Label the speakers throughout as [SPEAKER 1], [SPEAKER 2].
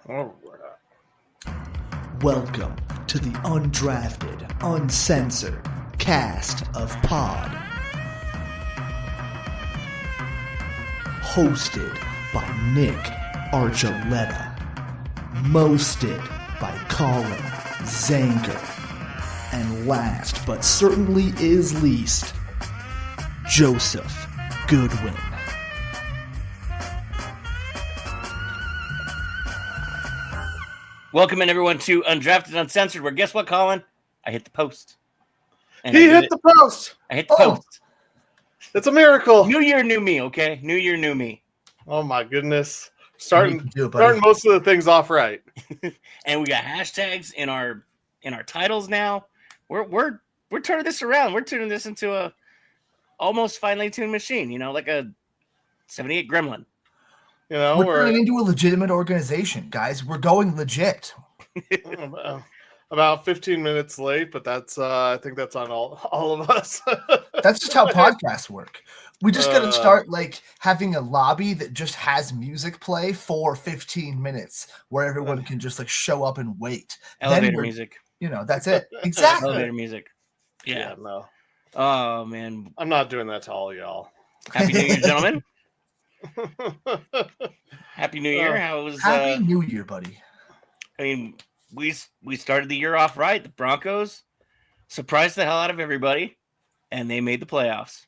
[SPEAKER 1] All
[SPEAKER 2] Welcome to the Undrafted Uncensored cast of Pod. Hosted by Nick Archuleta. Mosted by Colin Zanger. And last but certainly is least, Joseph Goodwin.
[SPEAKER 3] Welcome in, everyone, to Undrafted Uncensored, where guess what, Colin? I hit the post.
[SPEAKER 1] And he hit the post.
[SPEAKER 3] I hit the post.
[SPEAKER 1] It's a miracle.
[SPEAKER 3] New year, new me, okay? New year, new me.
[SPEAKER 1] Oh, my goodness. Starting most of the things off right.
[SPEAKER 3] And we got hashtags in our titles now. We're turning this around. We're tuning this into a almost finely tuned machine, like a 78 Gremlin.
[SPEAKER 2] We're turning into a legitimate organization, guys. We're going legit.
[SPEAKER 1] About 15 minutes late, but that's I think that's on all of us.
[SPEAKER 2] That's just how podcasts work. We just got to start having a lobby that just has music play for 15 minutes where everyone can just show up and wait.
[SPEAKER 3] Elevator music.
[SPEAKER 2] That's it. Exactly.
[SPEAKER 3] Elevator music. Yeah.
[SPEAKER 1] No.
[SPEAKER 3] Oh, man.
[SPEAKER 1] I'm not doing that to all y'all.
[SPEAKER 3] Happy New Year, gentlemen. Happy New Year.
[SPEAKER 2] Happy New Year, buddy.
[SPEAKER 3] I mean, we started the year off right. The Broncos surprised the hell out of everybody, and they made the playoffs.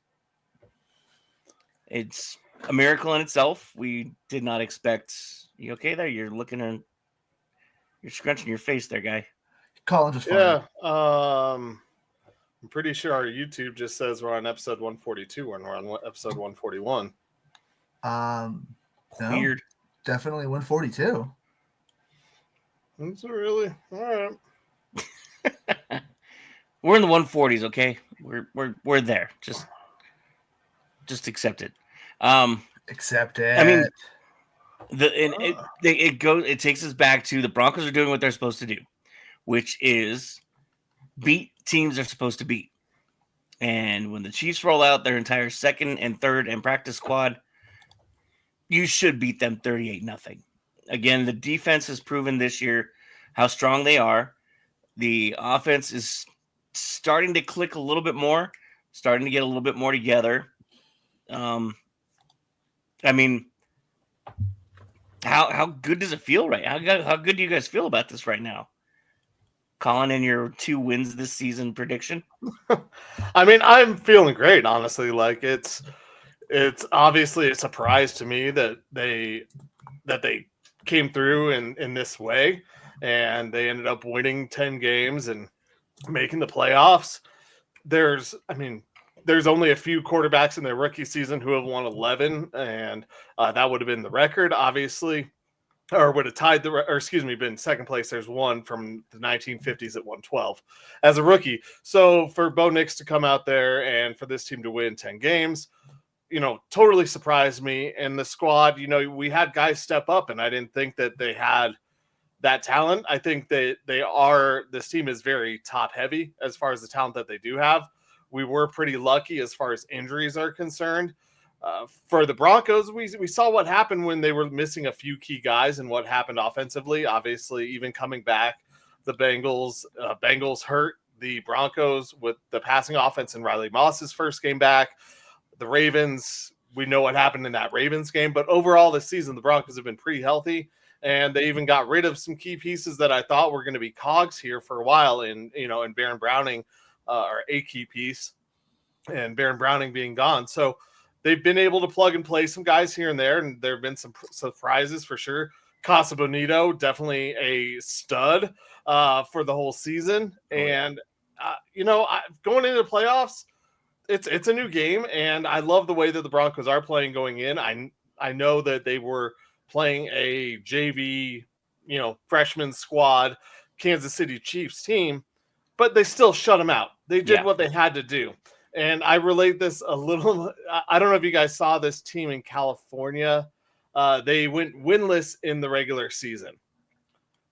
[SPEAKER 3] It's a miracle in itself. We did not expect. You okay there? You're scrunching your face there, guy.
[SPEAKER 2] Colin just
[SPEAKER 1] yeah. I'm pretty sure our YouTube just says we're on episode 142 when we're on episode 141.
[SPEAKER 2] No,
[SPEAKER 3] Weird.
[SPEAKER 2] Definitely 142.
[SPEAKER 1] Is it really? All right.
[SPEAKER 3] We're in the 140s, okay? We're there. Just accept it.
[SPEAKER 2] Accept it.
[SPEAKER 3] I mean, it takes us back to the Broncos are doing what they're supposed to do, which is beat teams they're supposed to beat. And when the Chiefs roll out their entire second and third and practice squad, you should beat them 38-0. Again, the defense has proven this year how strong they are. The offense is starting to click a little bit more, starting to get a little bit more together. I mean, how good does it feel right? How good do you guys feel about this right now? Colin, in your 2 wins this season prediction?
[SPEAKER 1] I mean, I'm feeling great, honestly. It's obviously a surprise to me that they came through in this way, and they ended up winning 10 games and making the playoffs. There's only a few quarterbacks in their rookie season who have won 11, and that would have been the record, obviously, or would have tied been second place. There's one from the 1950s at 112 as a rookie. So for Bo Nix to come out there and for this team to win 10 games, totally surprised me. And the squad, we had guys step up, and I didn't think that they had that talent. I think that this team is very top heavy as far as the talent that they do have. We were pretty lucky as far as injuries are concerned. For the Broncos, we saw what happened when they were missing a few key guys and what happened offensively. Obviously, even coming back, the Bengals hurt the Broncos with the passing offense in Riley Moss's first game back. The Ravens, we know what happened in that Ravens game, but overall this season, the Broncos have been pretty healthy, and they even got rid of some key pieces that I thought were going to be cogs here for a while in Baron Browning, or a key piece, and Baron Browning being gone. So they've been able to plug and play some guys here and there, and there have been some surprises for sure. Casa Bonito, definitely a stud for the whole season. And, going into the playoffs, it's a new game, and I love the way that the Broncos are playing going in. I know that they were playing a JV, freshman squad, Kansas City Chiefs team, but they still shut them out. They did what they had to do. And I relate this a little. I don't know if you guys saw this team in California. They went winless in the regular season,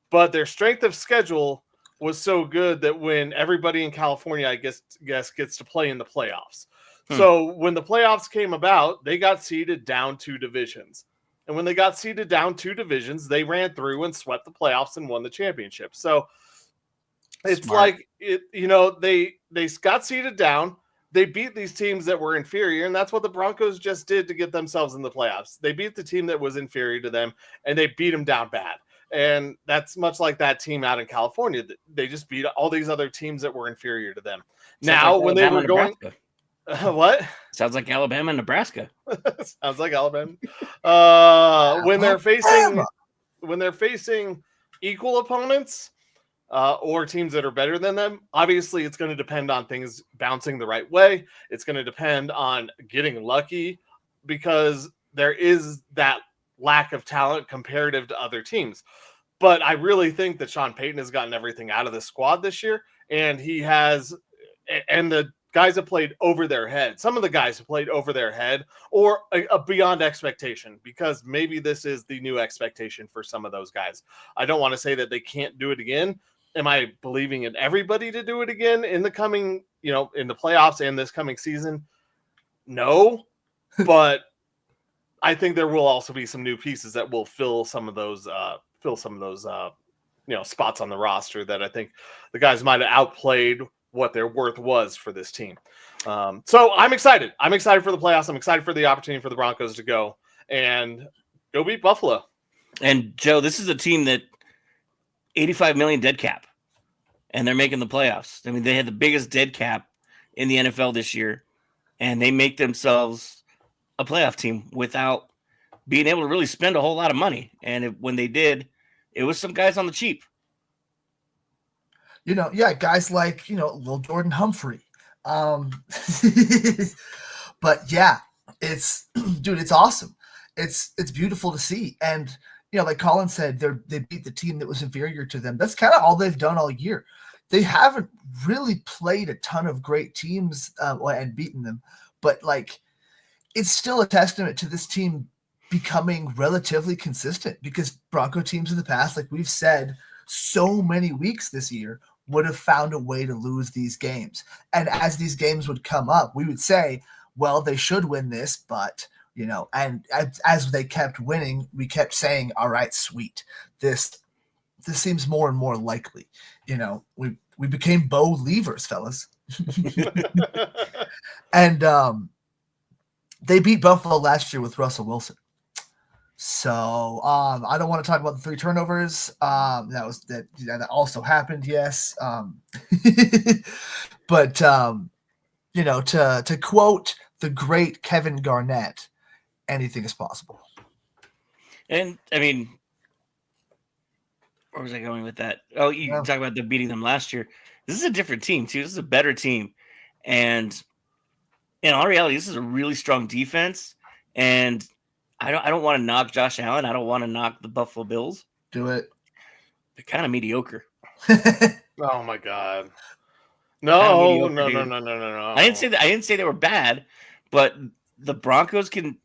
[SPEAKER 1] but their strength of schedule was so good that when everybody in California, I guess gets to play in the playoffs. So when the playoffs came about, they got seeded down 2 divisions. And when they got seeded down 2 divisions, they ran through and swept the playoffs and won the championship. So it's
[SPEAKER 3] Smart.
[SPEAKER 1] like they got seeded down. They beat these teams that were inferior, and that's what the Broncos just did to get themselves in the playoffs. They beat the team that was inferior to them, and they beat them down bad. And that's much like that team out in California. They just beat all these other teams that were inferior to them. Now, when they were going, what?
[SPEAKER 3] Sounds like Alabama and Nebraska.
[SPEAKER 1] Sounds like Alabama. When they're facing equal opponents or teams that are better than them, obviously it's going to depend on things bouncing the right way. It's going to depend on getting lucky because there is that lack of talent comparative to other teams. But I really think that Sean Payton has gotten everything out of the squad this year, and he has, and the guys have played over their head. Some of the guys have played over their head or a beyond expectation, because maybe this is the new expectation for some of those guys. I don't want to say that they can't do it again. Am I believing in everybody to do it again in the coming, in the playoffs and this coming season? No, but I think there will also be some new pieces that will fill some of those spots on the roster that I think the guys might have outplayed what their worth was for this team. So I'm excited. I'm excited for the playoffs. I'm excited for the opportunity for the Broncos to go beat Buffalo.
[SPEAKER 3] And Joe, this is a team that $85 million dead cap, and they're making the playoffs. I mean, they had the biggest dead cap in the NFL this year, and they make themselves a playoff team without being able to really spend a whole lot of money. And when they did, it was some guys on the cheap.
[SPEAKER 2] Guys like, Lil Jordan Humphrey. But yeah, it's awesome. It's beautiful to see. And, like Colin said, they beat the team that was inferior to them. That's kind of all they've done all year. They haven't really played a ton of great teams and beaten them, but it's still a testament to this team becoming relatively consistent, because Bronco teams in the past, like we've said so many weeks this year, would have found a way to lose these games. And as these games would come up, we would say, well, they should win this, but, and as they kept winning, we kept saying, all right, sweet. This seems more and more likely. We became Bo Leavers, fellas. And they beat Buffalo last year with Russell Wilson. So I don't want to talk about the 3 turnovers. That also happened, yes. But to quote the great Kevin Garnett, anything is possible.
[SPEAKER 3] And I mean, where was I going with that? Oh, you talk about them beating them last year. This is a different team too. This is a better team, and in all reality, this is a really strong defense. And I don't want to knock Josh Allen. I don't want to knock the Buffalo Bills.
[SPEAKER 2] Do it.
[SPEAKER 3] They're kind of mediocre.
[SPEAKER 1] Oh my God. No.
[SPEAKER 3] I didn't say they were bad, but the Broncos can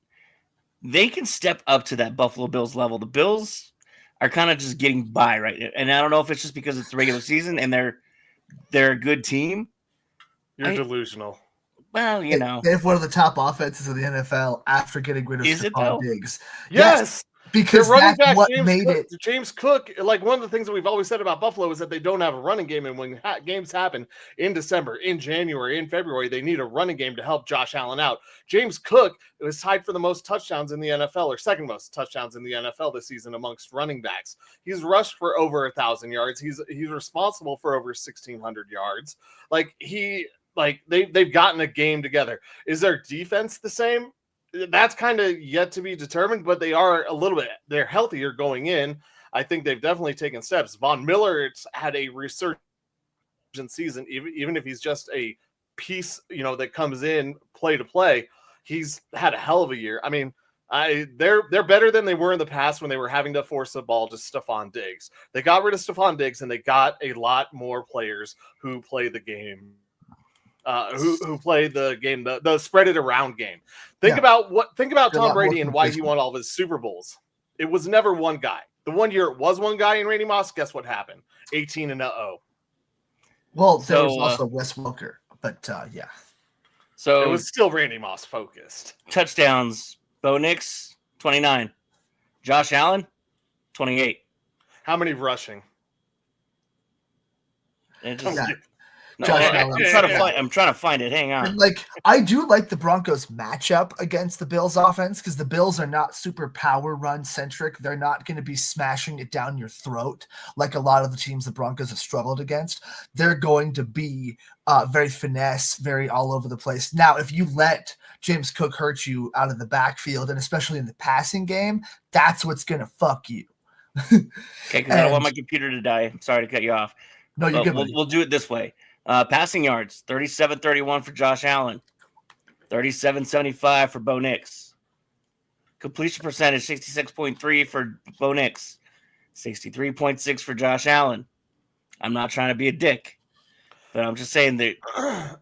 [SPEAKER 3] step up to that Buffalo Bills level. The Bills are kind of just getting by right now. And I don't know if it's just because it's the regular season and they're a good team.
[SPEAKER 1] You're delusional.
[SPEAKER 3] Well,
[SPEAKER 2] They have one of the top offenses in the NFL after getting rid of Stephon Diggs.
[SPEAKER 1] Yes.
[SPEAKER 2] Because
[SPEAKER 1] running
[SPEAKER 2] that's
[SPEAKER 1] back,
[SPEAKER 2] what
[SPEAKER 1] James
[SPEAKER 2] made
[SPEAKER 1] Cook,
[SPEAKER 2] it.
[SPEAKER 1] James Cook, like one of the things that we've always said about Buffalo is that they don't have a running game. And when games happen in December, in January, in February, they need a running game to help Josh Allen out. James Cook was tied for the most touchdowns in the NFL, or second most touchdowns in the NFL this season amongst running backs. He's rushed for over 1,000 yards. He's responsible for over 1,600 yards. They've gotten a game together. Is their defense the same? That's kind of yet to be determined, but they are they're healthier going in. I think they've definitely taken steps. Von Miller had a resurgent season, even if he's just a piece, that comes in play to play. He's had a hell of a year. I mean, they're better than they were in the past when they were having to force the ball to Stephon Diggs. They got rid of Stephon Diggs and they got a lot more players who play the game. Who play the game, the spread it around game. Think about Tom Brady and why he won all of his Super Bowls. It was never one guy. The one year it was one guy in Randy Moss, guess what happened? 18-0.
[SPEAKER 2] Well, there was also Wes Welker, but yeah.
[SPEAKER 3] So
[SPEAKER 1] it was still Randy Moss focused.
[SPEAKER 3] Touchdowns, Bo Nix, 29. Josh Allen, 28.
[SPEAKER 1] How many rushing?
[SPEAKER 3] It just,
[SPEAKER 2] Yeah.
[SPEAKER 3] no,
[SPEAKER 2] Josh
[SPEAKER 3] I'm
[SPEAKER 2] Allen,
[SPEAKER 3] trying to
[SPEAKER 2] yeah.
[SPEAKER 3] find. I'm trying to find it. Hang on.
[SPEAKER 2] And like, I do like the Broncos matchup against the Bills offense because the Bills are not super power run centric. They're not going to be smashing it down your throat like a lot of the teams the Broncos have struggled against. They're going to be very finesse, very all over the place. Now, if you let James Cook hurt you out of the backfield and especially in the passing game, that's what's going to fuck you.
[SPEAKER 3] Okay, because I don't want
[SPEAKER 2] And-
[SPEAKER 3] my computer to die. I'm sorry to cut you off.
[SPEAKER 2] No, you're
[SPEAKER 3] But
[SPEAKER 2] good.
[SPEAKER 3] we'll do it this way. Passing yards, 37-31 for Josh Allen. 37-75 for Bo Nix. Completion percentage, 66.3 for Bo Nix. 63.6 for Josh Allen. I'm not trying to be a dick, but I'm just saying that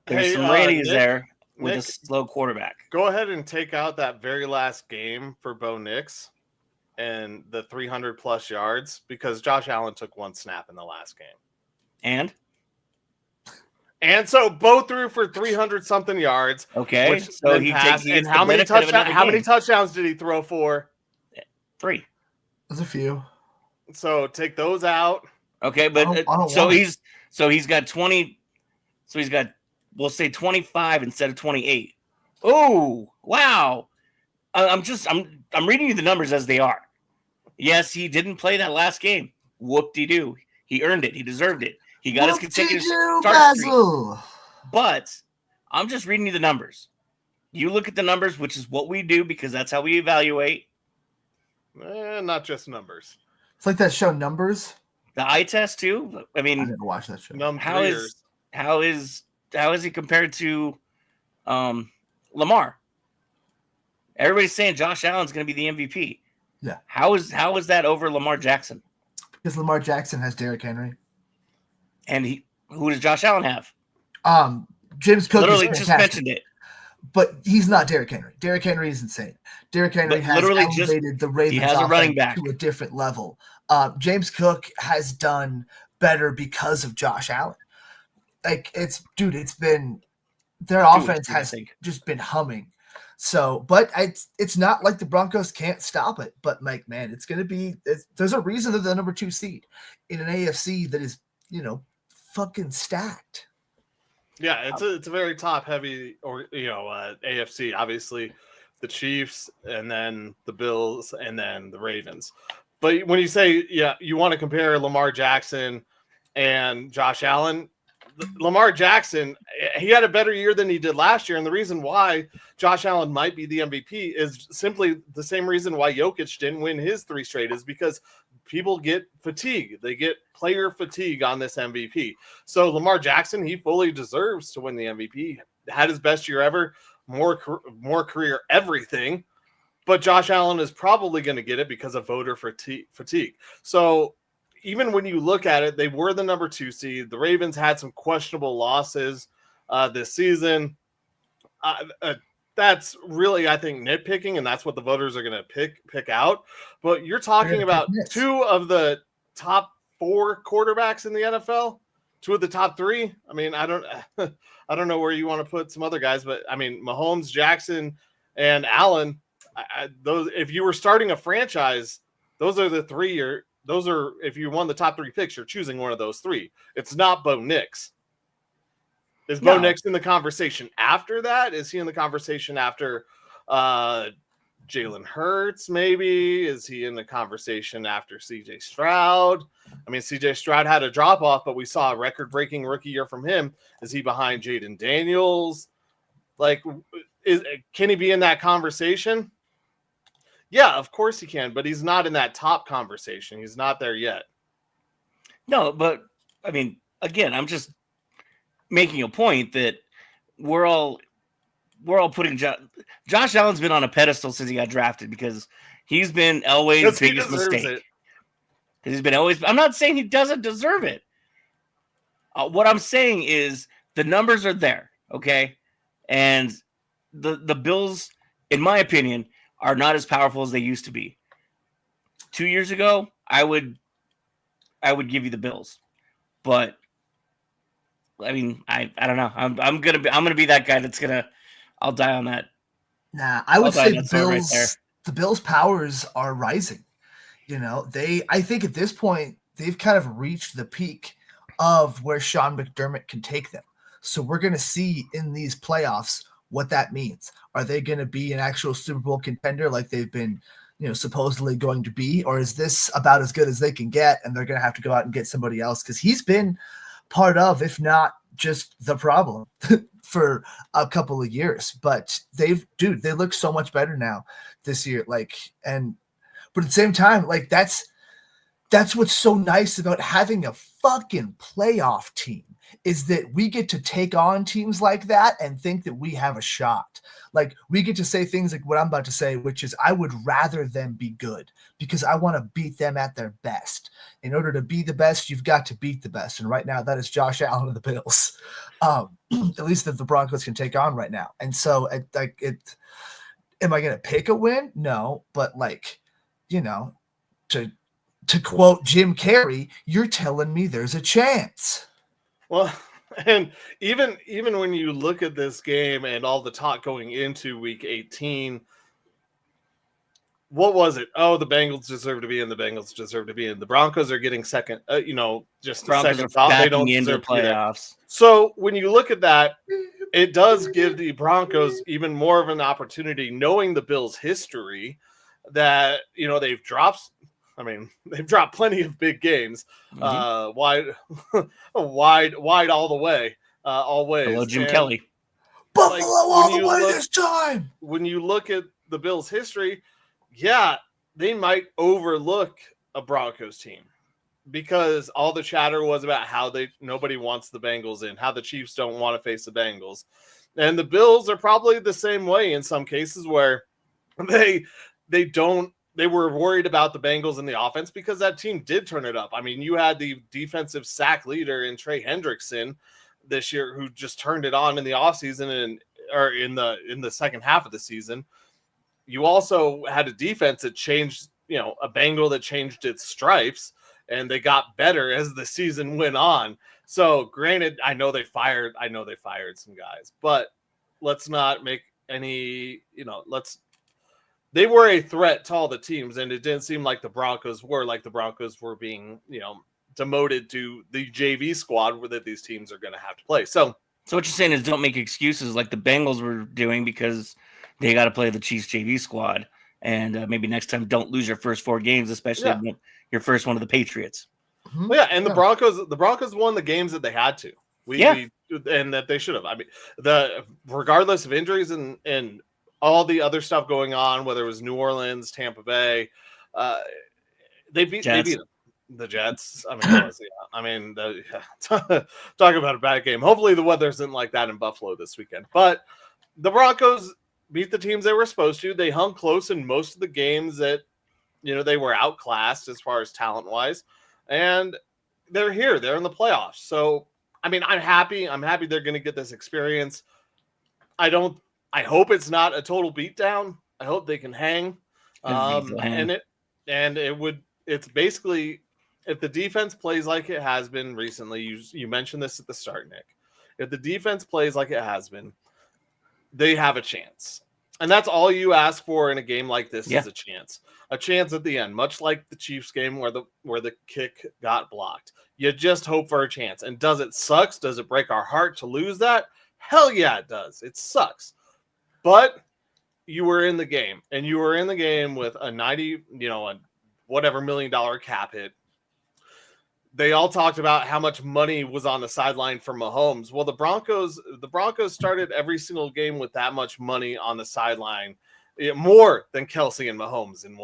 [SPEAKER 3] there's some Randy's there with
[SPEAKER 1] Nick,
[SPEAKER 3] a slow quarterback.
[SPEAKER 1] Go ahead and take out that very last game for Bo Nix and the 300-plus yards because Josh Allen took one snap in the last game. And so Bo threw for 300-something yards.
[SPEAKER 3] Okay, so he
[SPEAKER 1] passed.
[SPEAKER 3] gets
[SPEAKER 1] And
[SPEAKER 3] the
[SPEAKER 1] how many
[SPEAKER 3] benefit of another
[SPEAKER 1] how many
[SPEAKER 3] game.
[SPEAKER 1] touchdowns did he throw for?
[SPEAKER 3] 3.
[SPEAKER 2] There's a few.
[SPEAKER 1] So take those out.
[SPEAKER 3] Okay, but
[SPEAKER 2] I don't
[SPEAKER 3] so
[SPEAKER 2] want
[SPEAKER 3] he's got 20. So he's got, we'll say 25 instead of 28. Oh, wow! I'm reading you the numbers as they are. Yes, he didn't play that last game. Whoop-de-doo. He earned it. He deserved it. He got his consecutive start streak. But I'm just reading you the numbers. You look at the numbers, which is what we do because that's how we evaluate.
[SPEAKER 1] Not just numbers.
[SPEAKER 2] It's like that show Numbers.
[SPEAKER 3] The eye test too. I mean,
[SPEAKER 2] I never watched that show.
[SPEAKER 3] how is he compared to Lamar? Everybody's saying Josh Allen's going to be the MVP.
[SPEAKER 2] Yeah.
[SPEAKER 3] How is that over Lamar Jackson?
[SPEAKER 2] Because Lamar Jackson has Derrick Henry.
[SPEAKER 3] And who does Josh Allen have?
[SPEAKER 2] James Cook
[SPEAKER 3] Literally
[SPEAKER 2] is
[SPEAKER 3] just
[SPEAKER 2] fantastic,
[SPEAKER 3] mentioned it.
[SPEAKER 2] but he's not Derrick Henry. Derrick Henry is insane. Derrick Henry
[SPEAKER 3] But
[SPEAKER 2] has
[SPEAKER 3] literally
[SPEAKER 2] elevated the Ravens
[SPEAKER 3] he has a running
[SPEAKER 2] offense
[SPEAKER 3] back.
[SPEAKER 2] to a different level. James Cook has done better because of Josh Allen. Like it's been their offense has just been humming. So, but it's not like the Broncos can't stop it. But like, man, it's going to be. There's a reason they're the number 2 seed in an AFC that is, fucking stacked.
[SPEAKER 1] Yeah, it's a very top heavy AFC. Obviously, the Chiefs and then the Bills and then the Ravens. But when you say you want to compare Lamar Jackson and Josh Allen, Lamar Jackson, he had a better year than he did last year. And the reason why Josh Allen might be the MVP is simply the same reason why Jokic didn't win his 3 straight is because people get fatigue. They get player fatigue on this MVP. So Lamar Jackson, he fully deserves to win the MVP. Had his best year ever, more career everything. But Josh Allen is probably going to get it because of voter fatigue. So even when you look at it, they were the number 2 seed. The Ravens had some questionable losses this season. That's really, I think, nitpicking, and that's what the voters are going to pick out. But you're talking about 2 of the top 4 quarterbacks in the NFL, 2 of the top 3. I mean, I don't know where you want to put some other guys, but I mean, Mahomes, Jackson, and Allen. Those, if you were starting a franchise, those are the 3. Those are, if you won the top 3 picks, you're choosing one of those 3. It's not Bo Nix. Is Bo Nix in the conversation after that? Is he in the conversation after Jalen Hurts, maybe? Is he in the conversation after CJ Stroud? I mean, CJ Stroud had a drop-off, but we saw a record-breaking rookie year from him. Is he behind Jaden Daniels? Like, can he be in that conversation? Yeah, of course he can, but he's not in that top conversation. He's not there yet.
[SPEAKER 3] No, but I mean, again, I'm just making a point that we're all putting Josh Allen's been on a pedestal since he got drafted because he's been Elway's biggest mistake. Because he's been always. I'm not saying he doesn't deserve it. What I'm saying is the numbers are there, okay, and the Bills, in my opinion, are not as powerful as they used to be. 2 years ago, I would give you the Bills, but I mean, I don't know. I'm gonna be that guy that's I'll die on that.
[SPEAKER 2] Nah, I would say the Bills powers are rising. I think at this point they've kind of reached the peak of where Sean McDermott can take them. So we're going to see in these playoffs what that means. Are they going to be an actual Super Bowl contender like they've been, supposedly going to be, or is this about as good as they can get and they're going to have to go out and get somebody else? Because he's been part of, if not just the problem for a couple of years, but they look so much better now this year. But at the same time, that's what's so nice about having a fucking playoff team, is that we get to take on teams like that and think that we have a shot. Like, we get to say things like what I'm about to say, which is I would rather them be good because I want to beat them at their best. In order to be the best, you've got to beat the best. And right now that is Josh Allen and the Bills, at least that the Broncos can take on right now. And so am I going to pick a win? No, but to quote Jim Carrey, you're telling me there's a chance.
[SPEAKER 1] Well, and even when you look at this game and all the talk going into Week 18, what was it? Oh, the Bengals deserve to be in. The Bengals deserve to be in. The Broncos are getting second. Just
[SPEAKER 3] Broncos
[SPEAKER 1] second
[SPEAKER 3] are
[SPEAKER 1] thought. They
[SPEAKER 3] backing
[SPEAKER 1] don't
[SPEAKER 3] into the
[SPEAKER 1] deserve to be there.
[SPEAKER 3] playoffs.
[SPEAKER 1] So when you look at that, it does give the Broncos even more of an opportunity, knowing the Bills' history, that they've dropped. I mean, they've dropped plenty of big games, wide all the way, all ways.
[SPEAKER 3] Hello, Jim Kelly.
[SPEAKER 2] Buffalo all the way this time.
[SPEAKER 1] When you look at the Bills' history, yeah, they might overlook a Broncos team because all the chatter was about how nobody wants the Bengals in, how the Chiefs don't want to face the Bengals. And the Bills are probably the same way in some cases, where they were worried about the Bengals in the offense because that team did turn it up. I mean, you had the defensive sack leader in Trey Hendrickson this year, who just turned it on in the offseason or in the second half of the season. You also had a defense that changed, a Bengal that changed its stripes, and they got better as the season went on. So granted, I know they fired some guys, but let's not make any, they were a threat to all the teams, and it didn't seem like the Broncos were being, demoted to the JV squad that these teams are going to have to play. So
[SPEAKER 3] what you're saying is don't make excuses like the Bengals were doing because they got to play the Chiefs JV squad. And maybe next time don't lose your first 4 games, especially your first one of the Patriots.
[SPEAKER 1] Well, and the Broncos won the games that they had to. And that they should have. I mean, regardless of injuries and all the other stuff going on, whether it was New Orleans, Tampa Bay, they beat them. The Jets. I mean, talk about a bad game. Hopefully the weather isn't like that in Buffalo this weekend. But the Broncos beat the teams they were supposed to. They hung close in most of the games that, they were outclassed as far as talent-wise. And they're here. They're in the playoffs. So, I mean, I'm happy. I'm happy they're going to get this experience. I hope it's not a total beatdown. I hope they can hang. It's basically, if the defense plays like it has been recently, you mentioned this at the start, Nick. If the defense plays like it has been, they have a chance. And that's all you ask for in a game like this is a chance. A chance at the end, much like the Chiefs game where the kick got blocked. You just hope for a chance. And does it suck? Does it break our heart to lose that? Hell yeah, it does. It sucks. But you were in the game, and you were in the game with a $90 million cap hit. They all talked about how much money was on the sideline for Mahomes. Well, the Broncos started every single game with that much money on the sideline, more than Kelsey and Mahomes in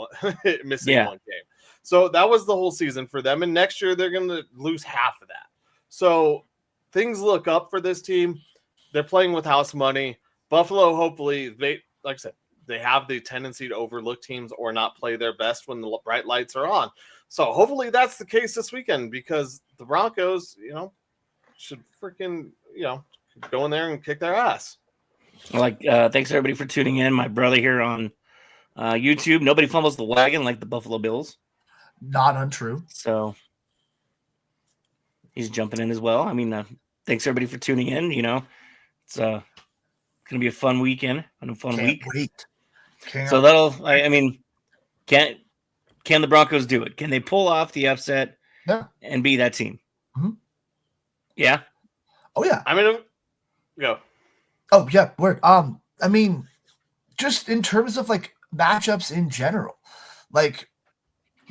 [SPEAKER 1] missing one game. So that was the whole season for them. And next year they're going to lose half of that. So things look up for this team. They're playing with house money. Buffalo, hopefully, like I said, they have the tendency to overlook teams or not play their best when the bright lights are on. So hopefully that's the case this weekend, because the Broncos, should freaking, go in there and kick their ass.
[SPEAKER 3] Thanks everybody for tuning in. My brother here on YouTube. Nobody fumbles the wagon like the Buffalo Bills.
[SPEAKER 2] Not untrue.
[SPEAKER 3] So he's jumping in as well. I mean, thanks everybody for tuning in. It's going to be a fun weekend and a fun week.
[SPEAKER 2] Wait.
[SPEAKER 3] So that'll, can't Can the Broncos do it? Can they pull off the upset and be that team?
[SPEAKER 2] Mm-hmm.
[SPEAKER 3] Yeah.
[SPEAKER 2] Oh yeah.
[SPEAKER 1] I mean, go.
[SPEAKER 2] Oh yeah. Word. I mean, just in terms of like matchups in general, like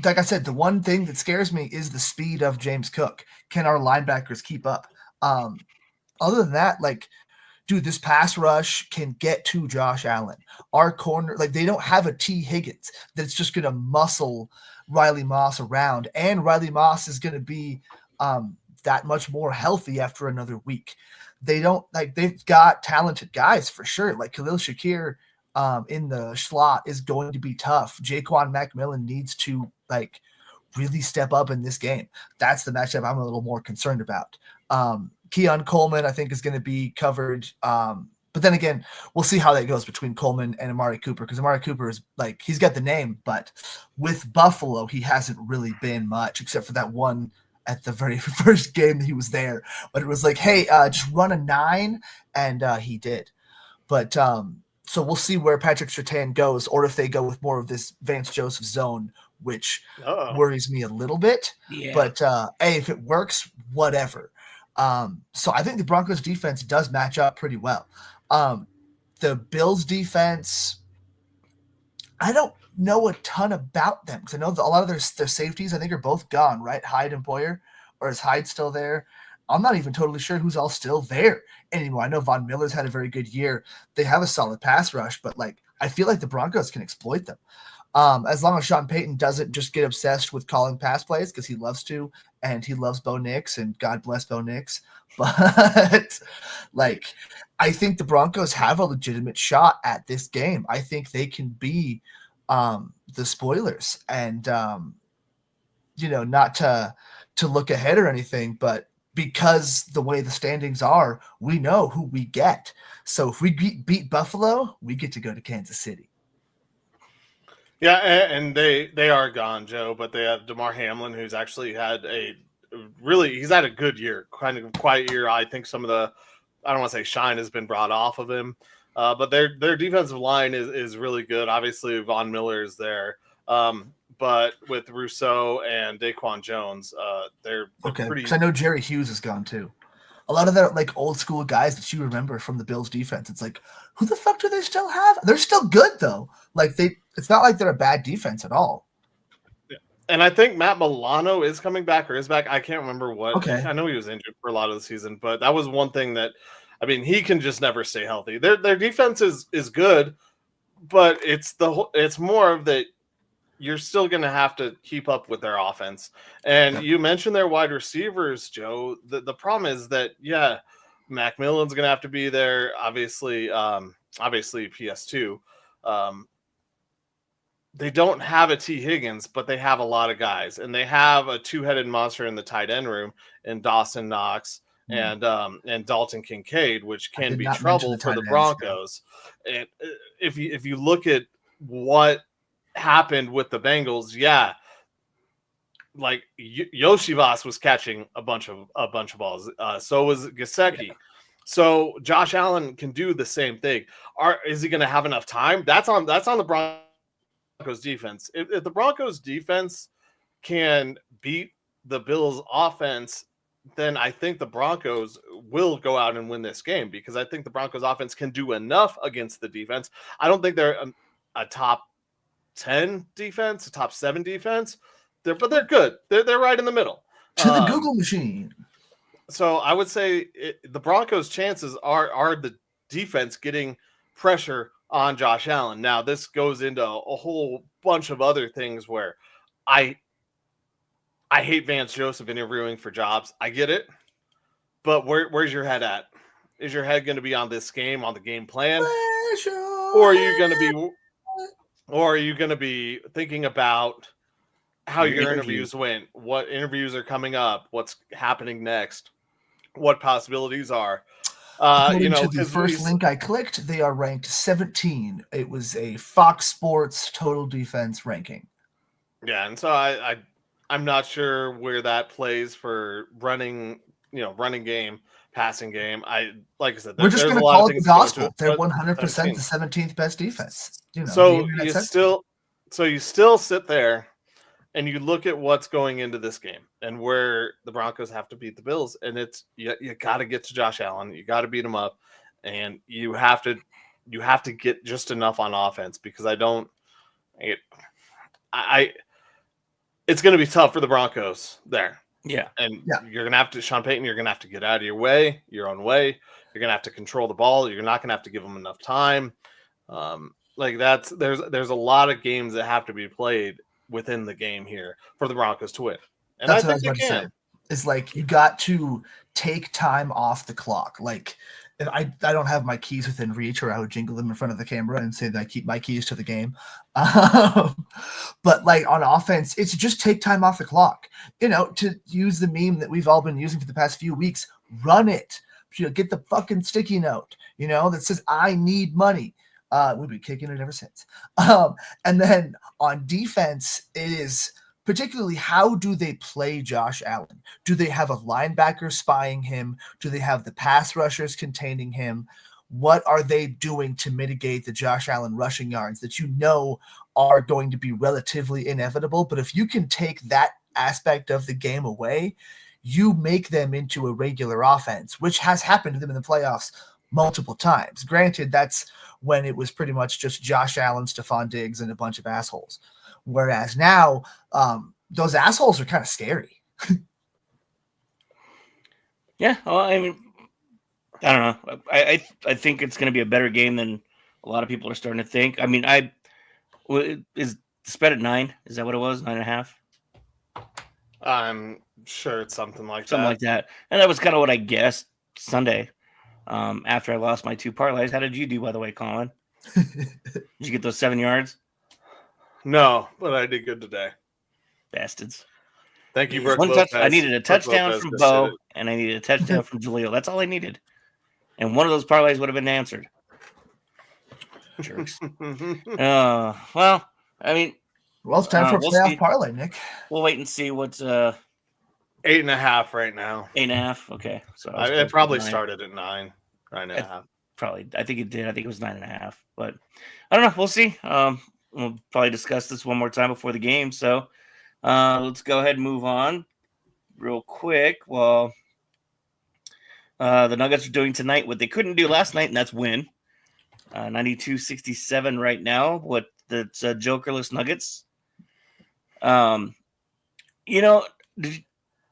[SPEAKER 2] I said, the one thing that scares me is the speed of James Cook. Can our linebackers keep up? Other than that, like, dude, this pass rush can get to Josh Allen. Our corner, like, they don't have a T. Higgins that's just going to muscle Riley Moss around. And Riley Moss is going to be that much more healthy after another week. They don't, like, they've got talented guys for sure. Like, Khalil Shakir in the slot is going to be tough. Jaquan McMillan needs to, like, really step up in this game. That's the matchup I'm a little more concerned about. Keon Coleman, I think, is going to be covered. But then again, we'll see how that goes between Coleman and Amari Cooper, because Amari Cooper is like, he's got the name, but with Buffalo, he hasn't really been much except for that one at the very first game that he was there. But it was like, hey, just run a 9, and he did. But so we'll see where Patrick Surtain goes, or if they go with more of this Vance Joseph zone, which worries me a little bit.
[SPEAKER 3] Yeah.
[SPEAKER 2] But hey, if it works, whatever. So I think the Broncos defense does match up pretty well. The Bills defense, I don't know a ton about them because I know a lot of their safeties, I think, are both gone, right? Hyde and Boyer, or is Hyde still there? I'm not even totally sure who's all still there anymore. I know Von Miller's had a very good year. They have a solid pass rush, but like, I feel like the Broncos can exploit them. As long as Sean Payton doesn't just get obsessed with calling pass plays, because he loves to, and he loves Bo Nix, and God bless Bo Nix. But like, I think the Broncos have a legitimate shot at this game. I think they can be the spoilers, and not to look ahead or anything, but because the way the standings are, we know who we get. So if we beat Buffalo, we get to go to Kansas City.
[SPEAKER 1] Yeah, and they are gone, Joe, but they have DeMar Hamlin, who's actually had he's had a good year, kind of quiet year. I think some of the, I don't want to say shine has been brought off of him, but their defensive line is really good. Obviously, Von Miller is there, but with Rousseau and Daquan Jones, they're
[SPEAKER 2] okay.
[SPEAKER 1] pretty.
[SPEAKER 2] Because I know Jerry Hughes is gone too. A lot of that, like, old school guys that you remember from the Bills defense, it's like, who the fuck do they still have? They're still good though. Like, it's not like they're a bad defense at all.
[SPEAKER 1] Yeah. And I think Matt Milano is coming back or is back. I can't remember what.
[SPEAKER 2] Okay.
[SPEAKER 1] I know he was injured for a lot of the season, but that was one thing that, I mean, he can just never stay healthy. Their defense is good, but it's more of the, you're still going to have to keep up with their offense. And you mentioned their wide receivers, Joe. The problem is that, yeah, McMillan's going to have to be there. Obviously PS2. They don't have a T. Higgins, but they have a lot of guys. And they have a two-headed monster in the tight end room in Dawson Knox and Dalton Kincaid, which can be trouble for the Broncos. And if you look at what happened with the Bengals, yeah, like Yoshivas was catching a bunch of balls. So was Gesicki. Yeah. So Josh Allen can do the same thing. Is he going to have enough time? That's on the Broncos defense. If the Broncos defense can beat the Bills offense, then I think the Broncos will go out and win this game, because I think the Broncos offense can do enough against the defense. I don't think they're a top 10 defense, a top 7 defense, but they're good. They're right in the middle.
[SPEAKER 2] To the Google machine.
[SPEAKER 1] So I would say the Broncos' chances are the defense getting pressure on Josh Allen. Now, this goes into a whole bunch of other things where I hate Vance Joseph interviewing for jobs. I get it, but where's your head at? Is your head going to be on this game, on the game plan, or are you going to be thinking about how your interviews went, what interviews are coming up, what's happening next, what possibilities are?
[SPEAKER 2] According to the first link I clicked, they are ranked 17. It was a Fox Sports total defense ranking.
[SPEAKER 1] Yeah, and so I'm not sure where that plays for running game, passing game. Like I said,
[SPEAKER 2] we're just going to call it the gospel. They're 100% the 17th best defense.
[SPEAKER 1] So you still sit there and you look at what's going into this game and where the Broncos have to beat the Bills, and it's you got to get to Josh Allen, you got to beat him up, and you have to get just enough on offense because it's going to be tough for the Broncos there.
[SPEAKER 3] Yeah.
[SPEAKER 1] And you're going to have to, Sean Payton, you're going to have to get out of your own way. You're going to have to control the ball. You're not going to have to give them enough time. There's a lot of games that have to be played within the game here for the Broncos to win. And
[SPEAKER 2] that's
[SPEAKER 1] I
[SPEAKER 2] what I
[SPEAKER 1] think
[SPEAKER 2] was
[SPEAKER 1] they
[SPEAKER 2] about
[SPEAKER 1] can.
[SPEAKER 2] to say. It's like you got to take time off the clock. Like if I don't have my keys within reach, or I would jingle them in front of the camera and say that I keep my keys to the game. But like on offense, it's just take time off the clock. To use the meme that we've all been using for the past few weeks, run it. Get the fucking sticky note, that says I need money. We've been kicking it ever since. And then on defense, it is particularly how do they play Josh Allen? Do they have a linebacker spying him? Do they have the pass rushers containing him? What are they doing to mitigate the Josh Allen rushing yards that are going to be relatively inevitable? But if you can take that aspect of the game away, you make them into a regular offense, which has happened to them in the playoffs multiple times. Granted, that's when it was pretty much just Josh Allen, Stephon Diggs, and a bunch of assholes. Whereas now, those assholes are kind of scary.
[SPEAKER 3] Yeah, well, I mean, I don't know. I think it's going to be a better game than a lot of people are starting to think. I mean, is the spread at 9? Is that what it was? 9.5?
[SPEAKER 1] I'm sure it's something like
[SPEAKER 3] that. And that was kind of what I guessed Sunday. After I lost my 2 parlays. How did you do, by the way, Colin? Did you get those 7 yards?
[SPEAKER 1] No, but I did good today.
[SPEAKER 3] Bastards.
[SPEAKER 1] Thank you, Brooke Lopez.
[SPEAKER 3] I needed a touchdown from Bo, and I needed a touchdown from Jaleel. That's all I needed. And one of those parlays would have been answered. Jerks. Well, I mean...
[SPEAKER 2] Well, it's time for a playoff parlay, Nick.
[SPEAKER 3] We'll wait and see what's...
[SPEAKER 1] 8.5 right now.
[SPEAKER 3] 8.5? Okay. So
[SPEAKER 1] it probably started at 9. 9.5.
[SPEAKER 3] Probably. I think it did. I think it was 9.5. But I don't know. We'll see. We'll probably discuss this one more time before the game. So let's go ahead and move on real quick. Well, the Nuggets are doing tonight what they couldn't do last night, and that's win. 92-67 right now. That's Jokerless Nuggets.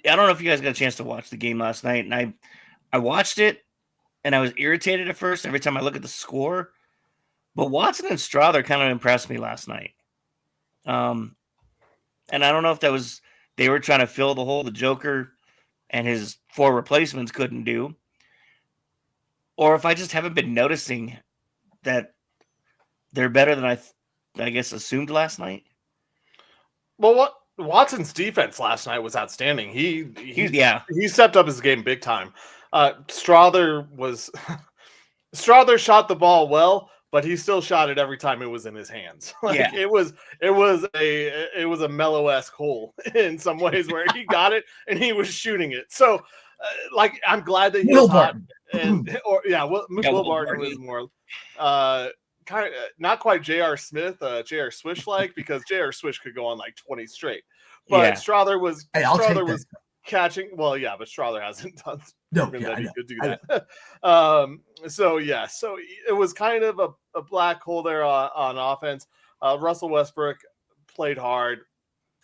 [SPEAKER 3] I don't know if you guys got a chance to watch the game last night, and I watched it, and I was irritated at first every time I look at the score. But Watson and Strother kind of impressed me last night. And I don't know if that was they were trying to fill the hole the Joker and his 4 replacements couldn't do, or if I just haven't been noticing that they're better than I guess assumed last night.
[SPEAKER 1] Well, Watson's defense last night was outstanding. He stepped up his game big time. Strother shot the ball well, but he still shot it every time it was in his hands. It was a Mello-esque hole in some ways where he got it and he was shooting it. So I'm glad that he was hot. Will Barton was more kind of not quite J.R. Smith, J.R. Swish like, because J.R. Swish could go on like 20 straight. But Strother was catching. Well, yeah, but Strother hasn't done that he could do that. So it was kind of a black hole there on offense. Russell Westbrook played hard.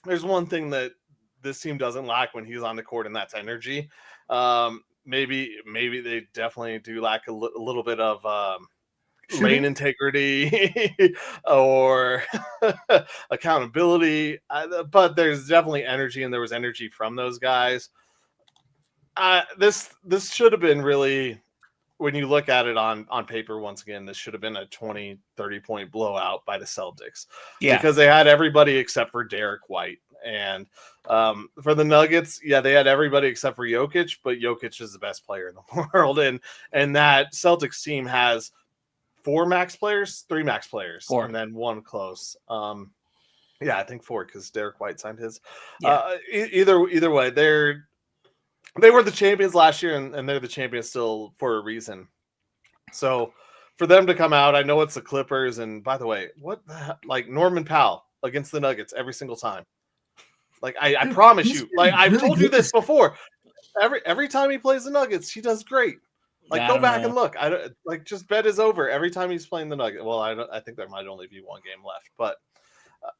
[SPEAKER 1] There's one thing that this team doesn't lack when he's on the court, and that's energy. Maybe they definitely do lack a little bit of lane integrity or accountability, but there's definitely energy, and there was energy from those guys. This should have been really, when you look at it on paper, once again, this should have been a 20-30 point blowout by the Celtics, because they had everybody except for Derek White. And for the Nuggets, they had everybody except for Jokic, but Jokic is the best player in the world, and that Celtics team has 3 max players, and then 1 close. I think 4, because Derek White signed his. Either way, they were the champions last year, and they're the champions still for a reason. So for them to come out, I know it's the Clippers, and by the way, what the hell, like Norman Powell against the Nuggets every single time. Like I
[SPEAKER 2] Dude,
[SPEAKER 1] promise
[SPEAKER 2] he's
[SPEAKER 1] you.
[SPEAKER 2] been
[SPEAKER 1] Like I've
[SPEAKER 2] really
[SPEAKER 1] told you
[SPEAKER 2] good
[SPEAKER 1] this before. Every time he plays the Nuggets, he does great. Like
[SPEAKER 3] I
[SPEAKER 1] go
[SPEAKER 3] don't
[SPEAKER 1] back
[SPEAKER 3] know.
[SPEAKER 1] and look. I don't like just bet is over every time he's playing the Nuggets. Well, I think there might only be one game left, but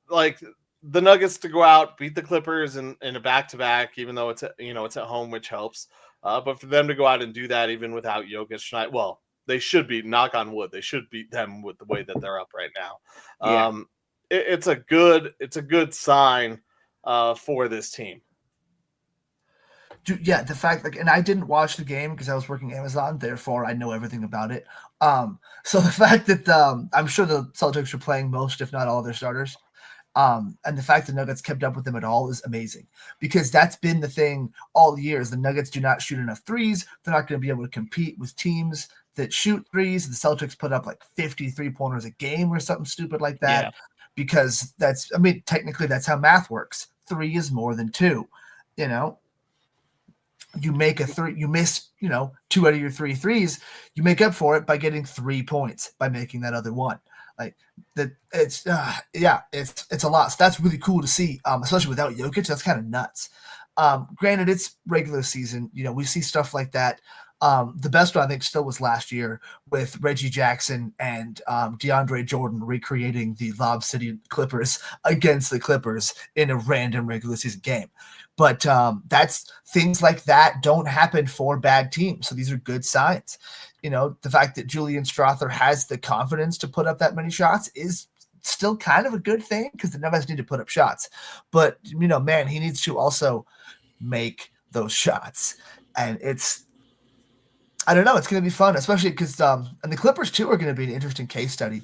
[SPEAKER 1] like the Nuggets to go out beat the Clippers in a back to back, even though it's it's at home, which helps. But for them to go out and do that even without Jokic tonight, well, they should beat. Knock on wood, they should beat them with the way that they're up right now.
[SPEAKER 3] Yeah.
[SPEAKER 1] It's a good sign for this team.
[SPEAKER 2] Dude, yeah, the fact and I didn't watch the game because I was working Amazon, therefore I know everything about it. So the fact that I'm sure the Celtics were playing most, if not all, of their starters, and the fact the Nuggets kept up with them at all is amazing because that's been the thing all year. Is the Nuggets do not shoot enough threes. They're not going to be able to compete with teams that shoot threes. The Celtics put up like 53 pointers a game or something stupid like that because technically that's how math works. 3 is more than 2, you know. You make a 3, you miss, 2 out of your 3 threes, you make up for it by getting 3 points by making that other one. Like that, it's a lot. So that's really cool to see, especially without Jokic. That's kind of nuts. Granted, it's regular season. We see stuff like that. The best one I think still was last year with Reggie Jackson and DeAndre Jordan recreating the Lob City Clippers against the Clippers in a random regular season game. But that's things like that don't happen for bad teams. So these are good signs. The fact that Julian Strother has the confidence to put up that many shots is still kind of a good thing because the Nuggets need to put up shots. But, man, he needs to also make those shots. And I don't know, it's going to be fun, especially because and the Clippers, too, are going to be an interesting case study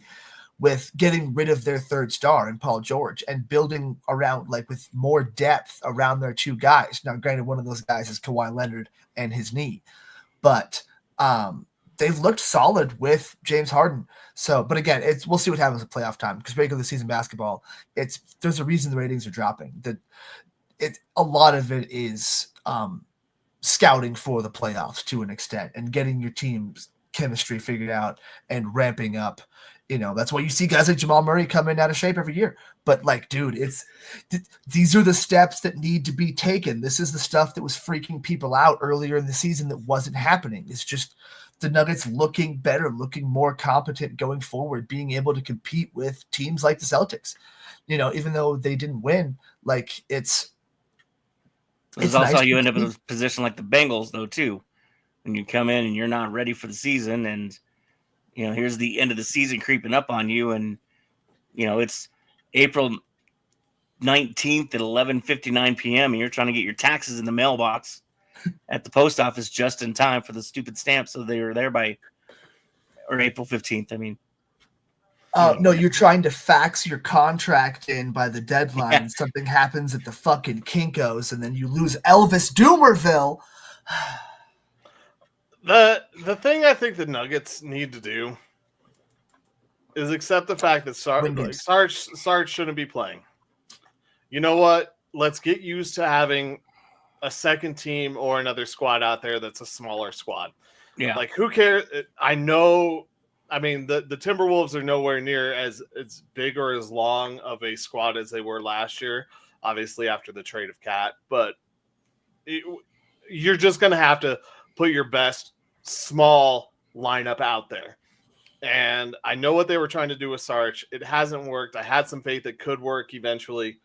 [SPEAKER 2] with getting rid of their third star in Paul George and building around with more depth around their 2 guys. Now, granted, one of those guys is Kawhi Leonard and his knee, but they've looked solid with James Harden. So, but again, we'll see what happens at playoff time because regular season basketball, there's a reason the ratings are dropping. A lot of it is scouting for the playoffs to an extent and getting your team's chemistry figured out and ramping up. That's why you see guys like Jamal Murray come in out of shape every year. But dude, these are the steps that need to be taken. This is the stuff that was freaking people out earlier in the season that wasn't happening. It's just the Nuggets looking better, looking more competent going forward, being able to compete with teams like the Celtics. Even though they didn't win, it's
[SPEAKER 3] also
[SPEAKER 2] nice
[SPEAKER 3] how you end up in a position like the Bengals, though, too. When you come in and you're not ready for the season and here's the end of the season creeping up on you, and it's April 19th at 11:59 p.m. and you're trying to get your taxes in the mailbox at the post office just in time for the stupid stamp, so they were there by April 15th. I mean,
[SPEAKER 2] no, you're trying to fax your contract in by the deadline. And something happens at the fucking Kinkos, and then you lose Elvis Doomerville.
[SPEAKER 1] The thing I think the Nuggets need to do is accept the fact that Sarge shouldn't be playing. You know what? Let's get used to having a second team or another squad out there that's a smaller squad.
[SPEAKER 3] Yeah.
[SPEAKER 1] Who cares? I know. I mean, the Timberwolves are nowhere near as big or as long of a squad as they were last year, obviously after the trade of Cat. But you're just going to have to put your best small lineup out there. And I know what they were trying to do with Sarge. It hasn't worked. I had some faith it could work eventually.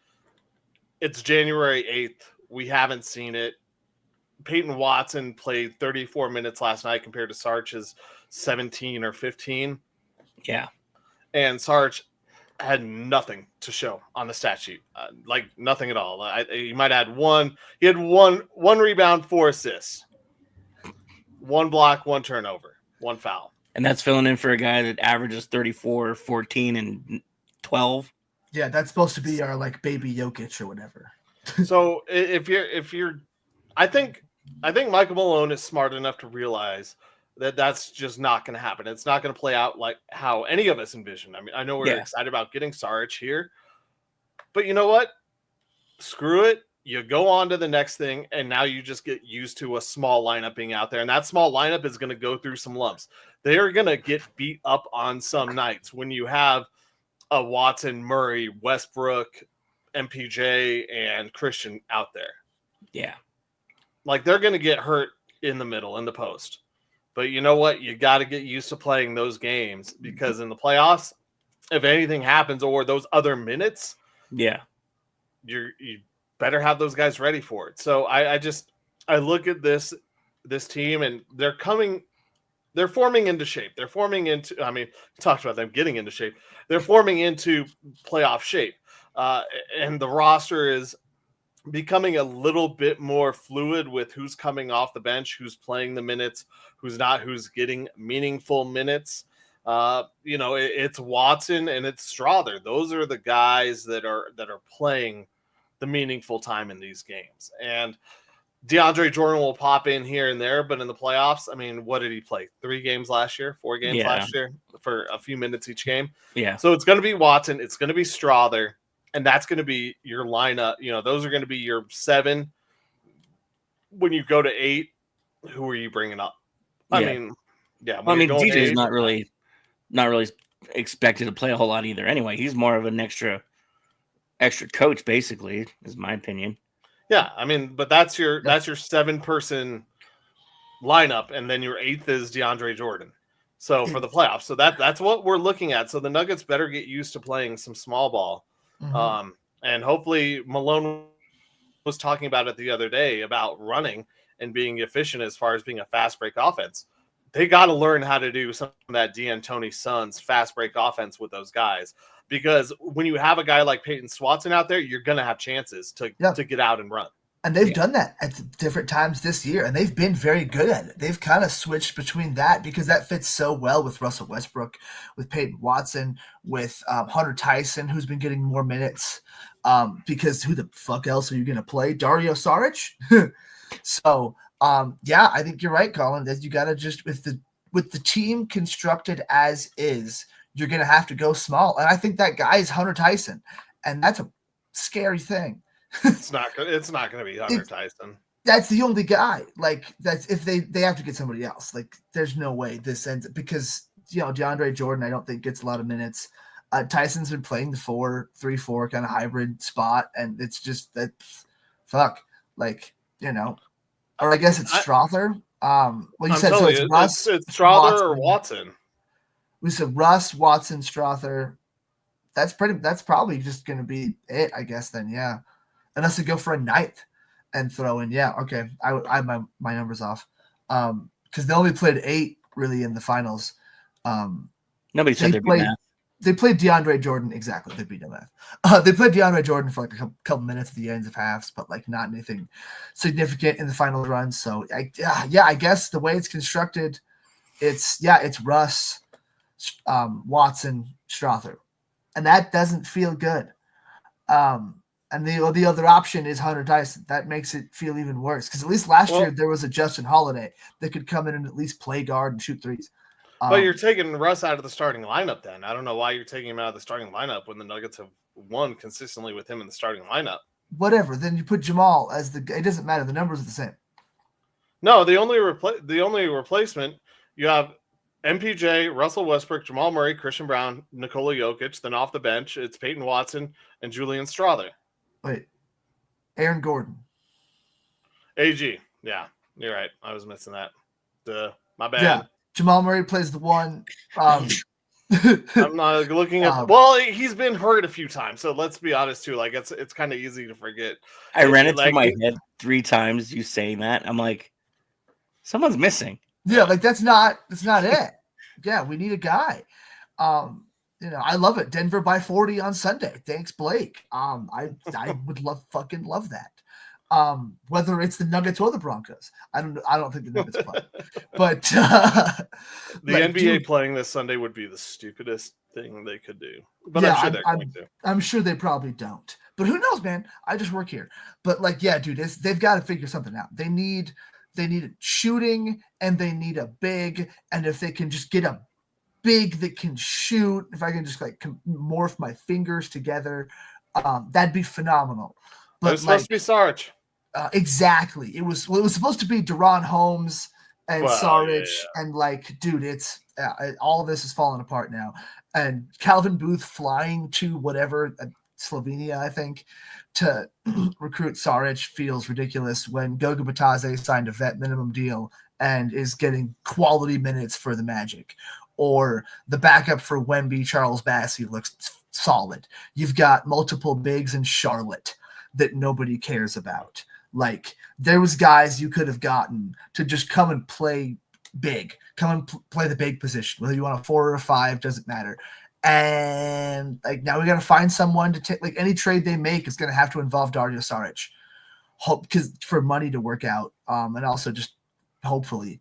[SPEAKER 1] It's January 8th. We haven't seen it. Peyton Watson played 34 minutes last night compared to Sarge's 17 or 15.
[SPEAKER 3] Yeah.
[SPEAKER 1] And Sarge had nothing to show on the stat sheet. Nothing at all. He might add one. He had one rebound, 4 assists. 1 block, 1 turnover, 1 foul.
[SPEAKER 3] And that's filling in for a guy that averages 34, 14, and 12.
[SPEAKER 2] Yeah, that's supposed to be our baby Jokic or whatever.
[SPEAKER 1] So if you're, I think Michael Malone is smart enough to realize that that's just not going to happen. It's not going to play out like how any of us envisioned. I mean, I know we're excited about getting Sarge here, but you know what? Screw it. You go on to the next thing, and now you just get used to a small lineup being out there, and that small lineup is going to go through some lumps. They are going to get beat up on some nights when you have a Watson, Murray, Westbrook, MPJ and Christian out there.
[SPEAKER 3] Yeah.
[SPEAKER 1] Like, they're going to get hurt in the middle, in the post. But you know what? You got to get used to playing those games, because in the playoffs, if anything happens or those other minutes,
[SPEAKER 3] yeah,
[SPEAKER 1] you better have those guys ready for it. So I look at this team, and they're forming into shape. They're forming into, I mean, we talked about them getting into shape. They're forming into playoff shape. And the roster is becoming a little bit more fluid with who's coming off the bench, who's playing the minutes, who's not, who's getting meaningful minutes. It's Watson and it's Strother. Those are the guys that are playing the meaningful time in these games. And DeAndre Jordan will pop in here and there, but in the playoffs, I mean, what did he play? 3 games last year, 4 games last year for a few minutes each game.
[SPEAKER 3] Yeah.
[SPEAKER 1] So it's going to be Watson. It's going to be Strother. And that's going to be your lineup. Those are going to be your 7. When you go to 8, who are you bringing up? I mean,
[SPEAKER 3] DJ is not really expected to play a whole lot either. Anyway, he's more of an extra coach, basically, is my opinion.
[SPEAKER 1] Yeah, I mean, but that's your 7-person lineup, and then your 8th is DeAndre Jordan. So for the playoffs, so that's what we're looking at. So the Nuggets better get used to playing some small ball. Mm-hmm. And hopefully Malone was talking about it the other day about running and being efficient as far as being a fast break offense. They got to learn how to do some of that D'Antoni Suns fast break offense with those guys, because when you have a guy like Peyton Swatson out there, you're going to have chances to get out and run.
[SPEAKER 2] And they've done that at different times this year, and they've been very good at it. They've kind of switched between that because that fits so well with Russell Westbrook, with Peyton Watson, with Hunter Tyson, who's been getting more minutes. Because who the fuck else are you going to play? Dario Saric? So, I think you're right, Colin. That you got to just with the team constructed as is, you're going to have to go small. And I think that guy is Hunter Tyson, and that's a scary thing.
[SPEAKER 1] It's not going to be Hunter Tyson.
[SPEAKER 2] That's the only guy. Like, that's if they have to get somebody else. Like, there's no way this ends, because DeAndre Jordan, I don't think gets a lot of minutes. Tyson's been playing the 4-3-4 kind of hybrid spot, and it's just that fuck. Like, or I guess it's Strother. You said so it's Russ.
[SPEAKER 1] It's Strother or Watson.
[SPEAKER 2] We said Russ, Watson, Strother. That's probably just going to be it, I guess. Then unless they go for a 9th and throw in. Yeah, okay. I have my numbers off because they only played 8 really in the finals.
[SPEAKER 3] Nobody said they'd be math.
[SPEAKER 2] They played DeAndre Jordan. Exactly. They beat no math. They played DeAndre Jordan for like a couple minutes at the ends of halves, but like not anything significant in the final run. So I guess the way it's constructed, it's Russ, Watson, Strother, and that doesn't feel good. And the other option is Hunter Tyson. That makes it feel even worse, because at least last year there was a Justin Holiday that could come in and at least play guard and shoot threes.
[SPEAKER 1] But you're taking Russ out of the starting lineup then. I don't know why you're taking him out of the starting lineup when the Nuggets have won consistently with him in the starting lineup.
[SPEAKER 2] Whatever. Then you put Jamal as it doesn't matter. The numbers are the same.
[SPEAKER 1] No, the only replacement, you have MPJ, Russell Westbrook, Jamal Murray, Christian Brown, Nikola Jokic. Then off the bench, it's Peyton Watson and Julian Strother.
[SPEAKER 2] Wait. Aaron Gordon.
[SPEAKER 1] AG. Yeah, you're right. I was missing that. My bad.
[SPEAKER 2] Yeah. Jamal Murray plays the 1.
[SPEAKER 1] I'm not looking at. Well, he's been hurt a few times, so let's be honest too. Like it's kind of easy to forget.
[SPEAKER 3] I ran it through my head 3 times. You saying that, I'm like, someone's missing.
[SPEAKER 2] Yeah, like that's not it. Yeah, we need a guy. I love it. Denver by 40 on Sunday. Thanks, Blake. I would fucking love that. Whether it's the Nuggets or the Broncos, I don't think the Nuggets play, but
[SPEAKER 1] the NBA playing this Sunday would be the stupidest thing they could do. But I'm sure they're going to.
[SPEAKER 2] I'm sure they probably don't. But who knows, man? I just work here. But they've got to figure something out. They need shooting, and they need a big. And if they can just get a big that can shoot, if I can just morph my fingers together, that'd be phenomenal. But
[SPEAKER 1] it's supposed to be Saric.
[SPEAKER 2] Exactly. It was supposed to be Deron Holmes and Saric, and it's all of this is falling apart now. And Calvin Booth flying to whatever Slovenia, I think, to recruit Saric feels ridiculous when Goga Batadze signed a vet minimum deal and is getting quality minutes for the Magic. Or the backup for Wemby, Charles Bassey, looks solid. You've got multiple bigs in Charlotte that nobody cares about. Like, there was guys you could have gotten to just come and play big, come and play the big position, whether you want a 4 or a 5, doesn't matter. And like, now we got to find someone to take. Like, any trade they make is going to have to involve Dario Saric, because for money to work out, and also just hopefully,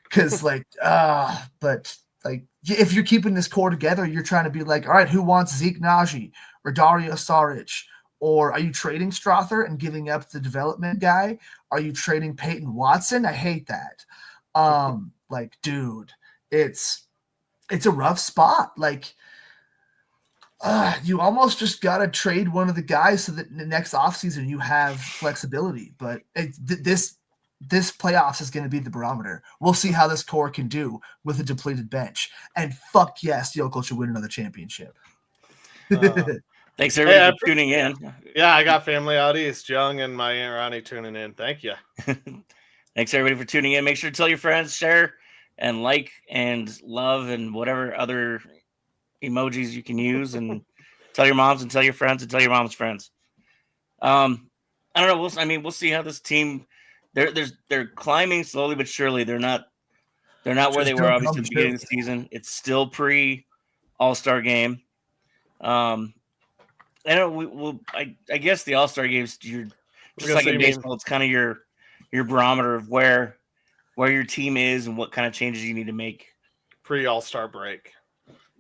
[SPEAKER 2] because but like, if you're keeping this core together, you're trying to be like, all right, who wants Zeke Naji or Dario Saric? Or are you trading Strother and giving up the development guy? Are you trading Peyton Watson? I hate that. Like, dude, it's a rough spot. Like, you almost just got to trade one of the guys so that in the next offseason you have flexibility. But this playoffs is going to be the barometer. We'll see how this core can do with a depleted bench. And fuck yes, Jokic should win another championship.
[SPEAKER 3] Thanks everybody for tuning in.
[SPEAKER 1] Yeah, I got family out east. Young and my Aunt Ronnie tuning in. Thank you.
[SPEAKER 3] Thanks everybody for tuning in. Make sure to tell your friends, share, and like, and love, and whatever other emojis you can use, and tell your moms, and tell your friends, and tell your mom's friends. I don't know. We'll see how this team. They're climbing slowly but surely. They're not where they were obviously at the beginning of the season. It's still pre All-Star game. I know I guess the All-Star games, you're just like in baseball, it's kind of your barometer of where your team is and what kind of changes you need to make
[SPEAKER 1] pre All-Star break,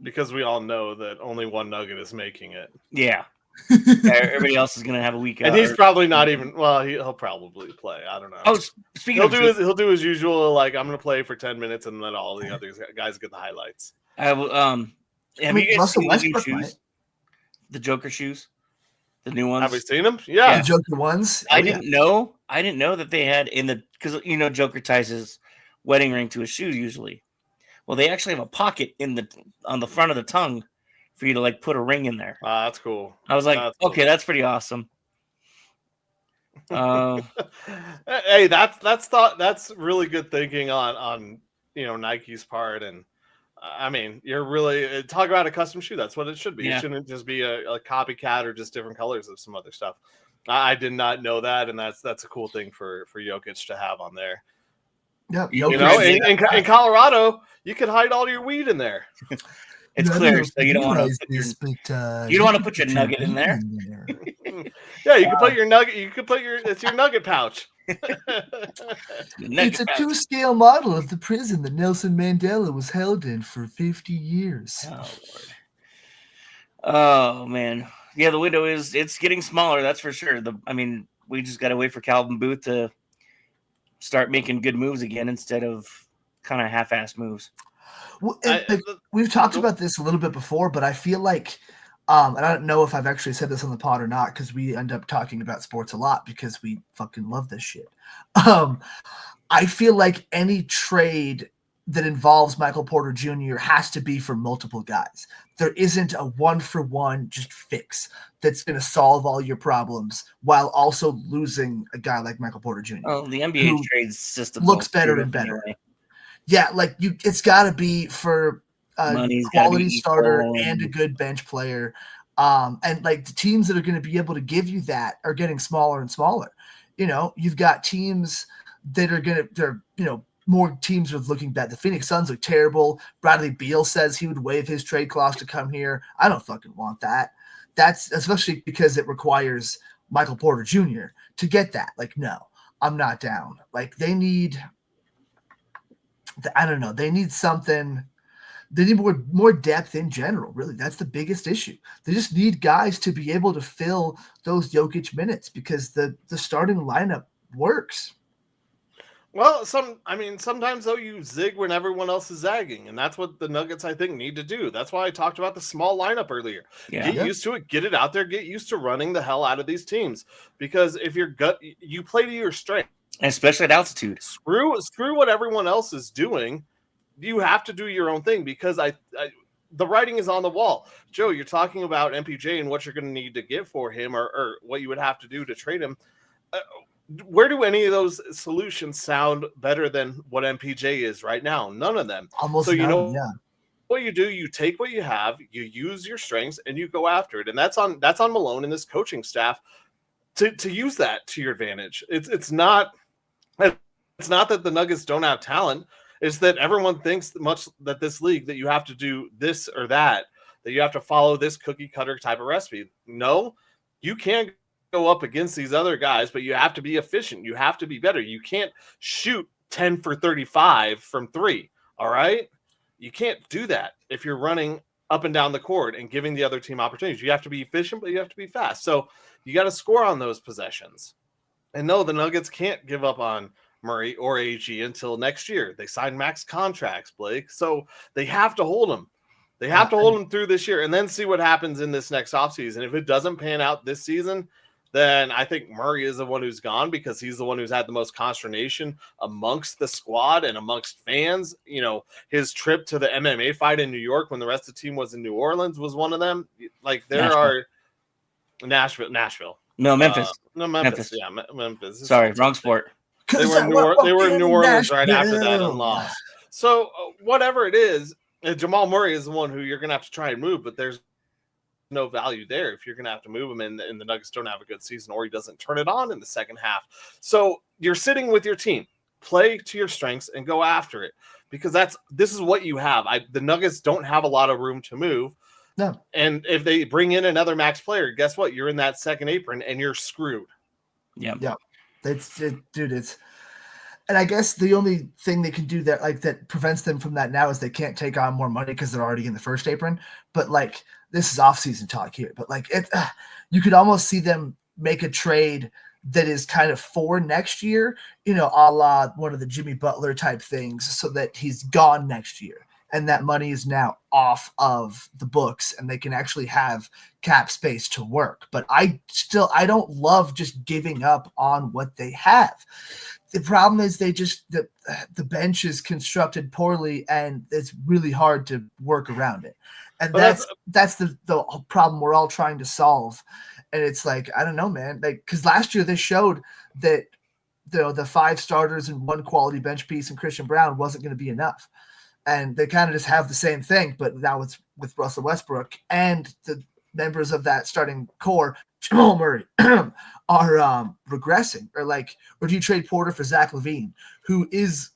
[SPEAKER 1] because we all know that only one Nugget is making it.
[SPEAKER 3] Yeah. Everybody else is gonna have a week,
[SPEAKER 1] and he's probably not even. Well, he'll probably play. I don't know.
[SPEAKER 3] Oh, speaking
[SPEAKER 1] he'll do his usual. Like, I'm gonna play for 10 minutes and let all the other guys get the highlights.
[SPEAKER 3] Have you guys seen the new shoes? The Joker shoes, the new ones.
[SPEAKER 1] Have we seen them? Yeah,
[SPEAKER 2] the Joker ones.
[SPEAKER 3] I didn't know that they had because Joker ties his wedding ring to his shoe usually. Well, they actually have a pocket on the front of the tongue for you to like put a ring in there.
[SPEAKER 1] That's cool.
[SPEAKER 3] I was like, okay, that's pretty awesome.
[SPEAKER 1] Hey, that's really good thinking on Nike's part. And I mean, you're really talk about a custom shoe. That's what it should be. Yeah. It shouldn't just be a copycat or just different colors of some other stuff. I did not know that, and that's a cool thing for Jokic to have on there.
[SPEAKER 2] Yeah,
[SPEAKER 1] in Colorado, you can hide all your weed in there.
[SPEAKER 3] It's clear, so you don't want to put your nugget in there.
[SPEAKER 1] Yeah, you can put your nugget. It's your nugget pouch.
[SPEAKER 2] It's a 2-scale model of the prison that Nelson Mandela was held in for 50 years.
[SPEAKER 3] Oh, Lord. Oh man, yeah, the window it's getting smaller. That's for sure. We just got to wait for Calvin Booth to start making good moves again instead of kind of half-assed moves.
[SPEAKER 2] Well, we've talked about this a little bit before, but I feel like, and I don't know if I've actually said this on the pod or not, because we end up talking about sports a lot because we fucking love this shit. I feel like any trade that involves Michael Porter Jr. has to be for multiple guys. There isn't a 1-for-1 just fix that's going to solve all your problems while also losing a guy like Michael Porter Jr.
[SPEAKER 3] Oh, the NBA trade system
[SPEAKER 2] looks better and better. Anyway. Yeah, like it's got to be for a quality starter and a good bench player. And like the teams that are going to be able to give you that are getting smaller and smaller. You've got teams that are more teams are looking bad. The Phoenix Suns look terrible. Bradley Beal says he would waive his trade clause to come here. I don't fucking want that. That's especially because it requires Michael Porter Jr. to get that. Like, no, I'm not down. Like, they need something. They need more depth in general, really. That's the biggest issue. They just need guys to be able to fill those Jokic minutes because the starting lineup works.
[SPEAKER 1] Well, sometimes though you zig when everyone else is zagging, and that's what the Nuggets I think need to do. That's why I talked about the small lineup earlier.
[SPEAKER 3] Yeah.
[SPEAKER 1] Get used to it, get it out there, get used to running the hell out of these teams. Because if you play to your strength,
[SPEAKER 3] especially at altitude.
[SPEAKER 1] Screw what everyone else is doing. You have to do your own thing because the writing is on the wall. Joe, you're talking about MPJ and what you're going to need to get for him, or what you would have to do to trade him. Where do any of those solutions sound better than what MPJ is right now? None of them.
[SPEAKER 2] Almost
[SPEAKER 1] so you
[SPEAKER 2] none,
[SPEAKER 1] know
[SPEAKER 2] yeah.
[SPEAKER 1] what you do, you take what you have, you use your strengths, and you go after it. And that's on Malone and this coaching staff to use that to your advantage. It's not that the Nuggets don't have talent. It's that everyone thinks much that this league that you have to do this or that you have to follow this cookie cutter type of recipe. No, you can't go up against these other guys, but you have to be efficient. You have to be better. You can't shoot 10 for 35 from 3. All right. You can't do that if you're running up and down the court and giving the other team opportunities. You have to be efficient, but you have to be fast. So you got to score on those possessions. And no, the Nuggets can't give up on Murray or AG until next year. They signed max contracts, Blake. So they have to hold them. They have to hold them through this year and then see what happens in this next offseason. If it doesn't pan out this season, then I think Murray is the one who's gone because he's the one who's had the most consternation amongst the squad and amongst fans. You know, his trip to the MMA fight in New York when the rest of the team was in New Orleans was one of them. Like Nashville.
[SPEAKER 3] No, Memphis.
[SPEAKER 1] Memphis. Yeah, Memphis.
[SPEAKER 3] Sorry, wrong sport.
[SPEAKER 1] They were in New Orleans right after that and lost. So whatever it is, Jamal Murray is the one who you're going to have to try and move, but there's no value there if you're going to have to move him and the Nuggets don't have a good season or he doesn't turn it on in the second half. So you're sitting with your team, play to your strengths and go after it because this is what you have. The Nuggets don't have a lot of room to move.
[SPEAKER 2] No.
[SPEAKER 1] And if they bring in another max player, guess what? You're in that second apron and you're screwed.
[SPEAKER 3] Yeah.
[SPEAKER 2] Yeah. And I guess the only thing they can do that prevents them from that now is they can't take on more money because they're already in the first apron. But like, this is off-season talk here, but like you could almost see them make a trade that is kind of for next year, you know, a la one of the Jimmy Butler type things so that he's gone next year and that money is now off of the books and they can actually have cap space to work. But I don't love just giving up on what they have. The problem is the bench is constructed poorly and it's really hard to work around it. And that's the problem we're all trying to solve. And it's like, I don't know, man, like, cause last year they showed that the 5 starters and 1 quality bench piece and Christian Brown wasn't going to be enough. And they kind of just have the same thing, but now it's with Russell Westbrook and the members of that starting core, Jamal Murray, are regressing. Or do you trade Porter for Zach LaVine, who is,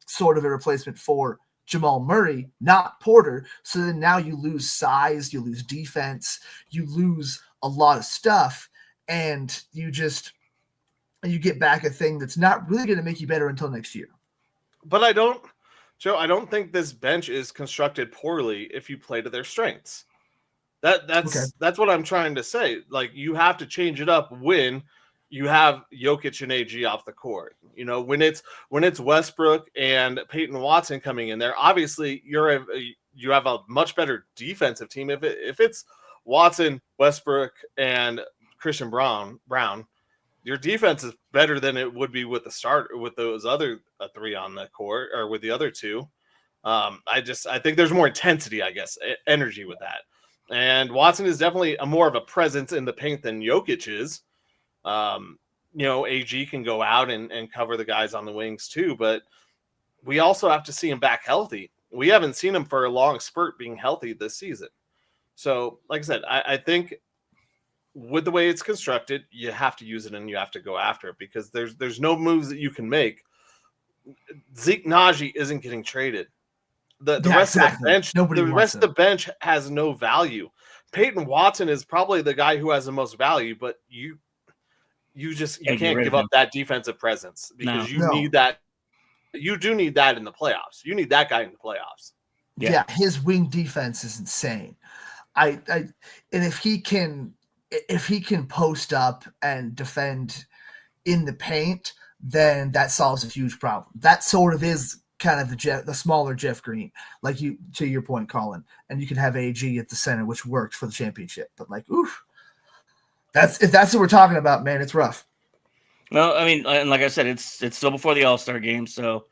[SPEAKER 2] sort of a replacement for Jamal Murray, not Porter. So then now you lose size, you lose defense, you lose a lot of stuff, and you get back a thing that's not really going to make you better until next year.
[SPEAKER 1] But I don't think this bench is constructed poorly if you play to their strengths. That's what I'm trying to say. Like, you have to change it up when you have Jokic and AG off the court. You know, when it's Westbrook and Peyton Watson coming in there, obviously you have a much better defensive team. If it's Watson, Westbrook, and Christian Brown, your defense is better than it would be with those other 3 on the court or with the other 2. I think there's more intensity, I guess, energy with that. And Watson is definitely more of a presence in the paint than Jokic is. AG can go out and cover the guys on the wings too, but we also have to see him back healthy. We haven't seen him for a long spurt being healthy this season. So, like I said, I think with the way it's constructed, you have to use it and you have to go after it because there's no moves that you can make. Zeke Naji isn't getting traded. The rest of the bench, the bench has no value. Peyton Watson is probably the guy who has the most value, but you can't give up that defensive presence because need that. You do need that in the playoffs. You need that guy in the playoffs.
[SPEAKER 2] Yeah, his wing defense is insane. And if he can post up and defend in the paint, then that solves a huge problem. That sort of is kind of the smaller Jeff Green, to your point, Colin. And you can have AG at the center, which worked for the championship. But oof. If that's what we're talking about, man, it's rough.
[SPEAKER 3] Well, I mean, and like I said, it's still before the All-Star game, so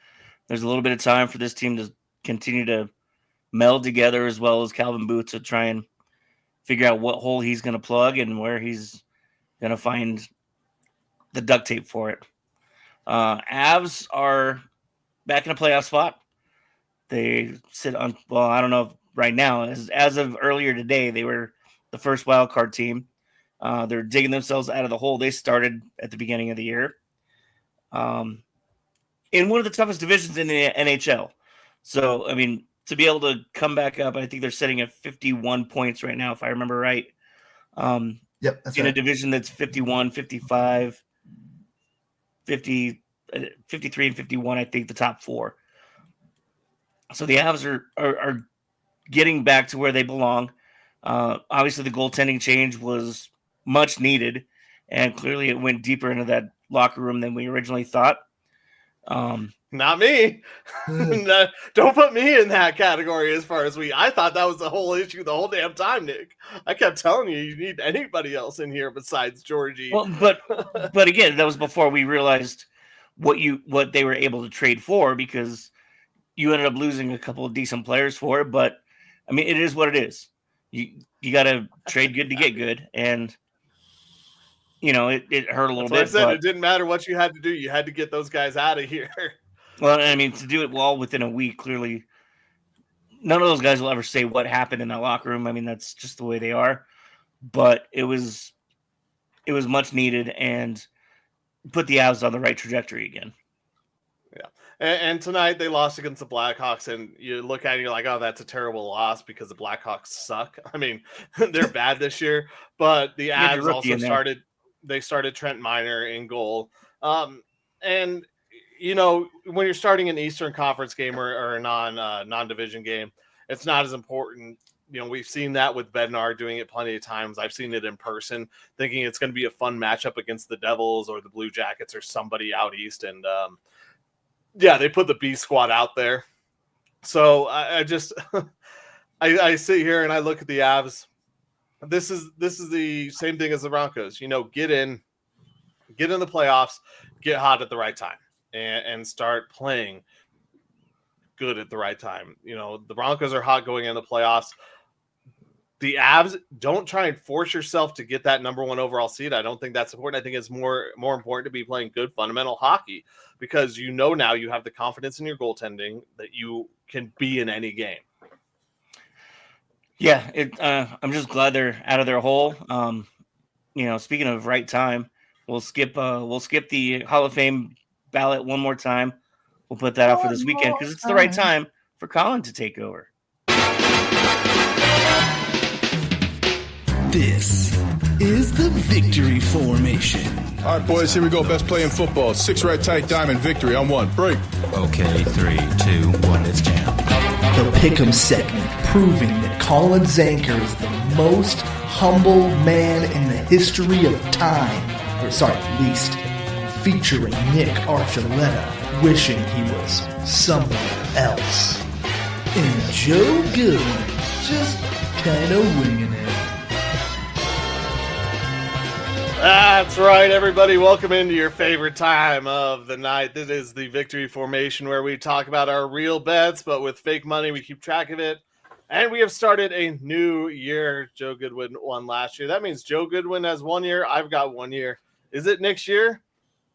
[SPEAKER 3] there's a little bit of time for this team to continue to meld together, as well as Calvin Booth, to try and figure out what hole he's going to plug and where he's going to find the duct tape for it. Avs are back in a playoff spot. They sit on, well, I don't know right now. As of earlier today, they were the first wild card team. They're digging themselves out of the hole they started at the beginning of the year. In one of the toughest divisions in the NHL. So, I mean, to be able to come back up, I think they're sitting at 51 points right now, if I remember right.
[SPEAKER 2] Yep, that's
[SPEAKER 3] in
[SPEAKER 2] right.
[SPEAKER 3] a division that's 51, 55, 50, 53, and 51, I think the top four. So the Avs are getting back to where they belong. Obviously, the goaltending change was much needed, and clearly it went deeper into that locker room than we originally thought.
[SPEAKER 1] Not me. No, don't put me in that category as far as I thought that was the whole issue the whole damn time, Nick. I kept telling you need anybody else in here besides Georgie.
[SPEAKER 3] Well, but again, that was before we realized what they were able to trade for, because you ended up losing a couple of decent players for it. But I mean, it is what it is. You got to trade good to get good, and you know it hurt a little bit.
[SPEAKER 1] I said it didn't matter what you had to do; you had to get those guys out of here.
[SPEAKER 3] Well, I mean, to do it all within a week, clearly, none of those guys will ever say what happened in that locker room. I mean, that's just the way they are. But it was much needed and put the Avs on the right trajectory again.
[SPEAKER 1] Yeah. And tonight they lost against the Blackhawks, and you look at it and you're like, oh, that's a terrible loss because the Blackhawks suck. I mean, they're bad this year, but the Avs also started Trent Miner in goal. And you know, when you're starting an Eastern Conference game or a non-division game, it's not as important. You know, we've seen that with Bednar doing it plenty of times. I've seen it in person, thinking it's going to be a fun matchup against the Devils or the Blue Jackets or somebody out east. And yeah, they put the B squad out there. So I just I sit here and I look at the Avs. This is the same thing as the Broncos. You know, get in the playoffs, get hot at the right time, and start playing good at the right time. You know, the Broncos are hot going in the playoffs. The Avs, don't try and force yourself to get that number one overall seed. I don't think that's important. I think it's more important to be playing good fundamental hockey, because you know now you have the confidence in your goaltending that you can be in any game.
[SPEAKER 3] Yeah, I'm just glad they're out of their hole. You know, speaking of right time, we'll skip the Hall of Fame ballot one more time. We'll put that out for this weekend because it's the right time for Colin to take over.
[SPEAKER 4] This is the victory formation.
[SPEAKER 5] All right, boys, here we go. Best play in football. 6 right tight diamond victory on 1. Break.
[SPEAKER 4] Okay, 3, 2, 1, let's jam.
[SPEAKER 2] The Pick'em segment, proving that Colin Zanker is the most humble man in the history of time. Least. Featuring Nick Archuleta, wishing he was somewhere else. And Joe Goodwin, just kind of winging it.
[SPEAKER 1] That's right, everybody. Welcome into your favorite time of the night. This is the Victory Formation, where we talk about our real bets, but with fake money, we keep track of it. And we have started a new year. Joe Goodwin won last year. That means Joe Goodwin has 1 year. I've got 1 year. Is it next year?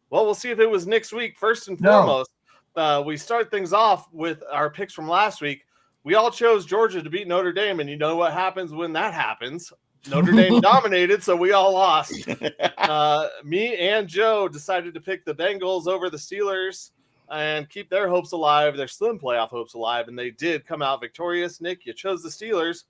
[SPEAKER 1] Well, we'll see if it was next week. First and foremost, we start things off with our picks from last week. We all chose Georgia to beat Notre Dame, and you know what happens when that happens. Notre Dame dominated, so we all lost. Me and Joe decided to pick the Bengals over the Steelers and keep their hopes alive, their slim playoff hopes alive, and they did come out victorious. Nick, you chose the Steelers.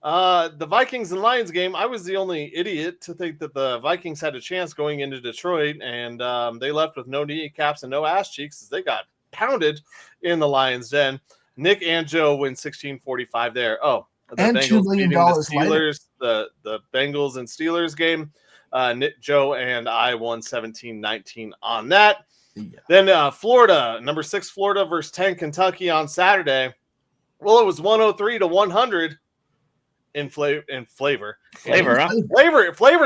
[SPEAKER 1] The Vikings and Lions game, I was the only idiot to think that the Vikings had a chance going into Detroit, and they left with no kneecaps and no ass cheeks as they got pounded in the Lions' den. Nick and Joe win 16-45 there. Oh, the
[SPEAKER 2] and
[SPEAKER 1] Bengals
[SPEAKER 2] $2 million
[SPEAKER 1] the Steelers, the Bengals and Steelers game. Nick, Joe, and I won 17-19 on that. Yeah. Then Florida, number 6 Florida versus 10 Kentucky on Saturday. Well, it was 103-100 in Flavor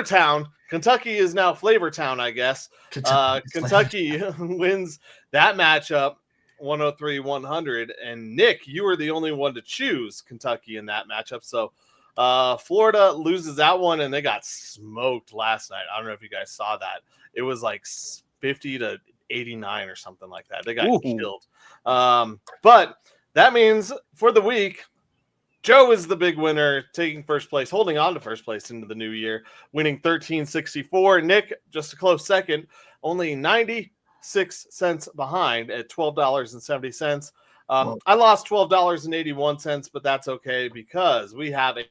[SPEAKER 1] Town. Kentucky is now Flavor Town, I guess. Kentucky wins that matchup 103-100. And Nick, you were the only one to choose Kentucky in that matchup. So Florida loses that one, and they got smoked last night. I don't know if you guys saw that. It was like 50-89 or something like that. They got killed. But that means for the week, Joe is the big winner, taking first place, holding on to first place into the new year, winning 13.64. Nick, just a close second, only 96 cents behind at $12.70. I lost $12.81, but that's okay because we have a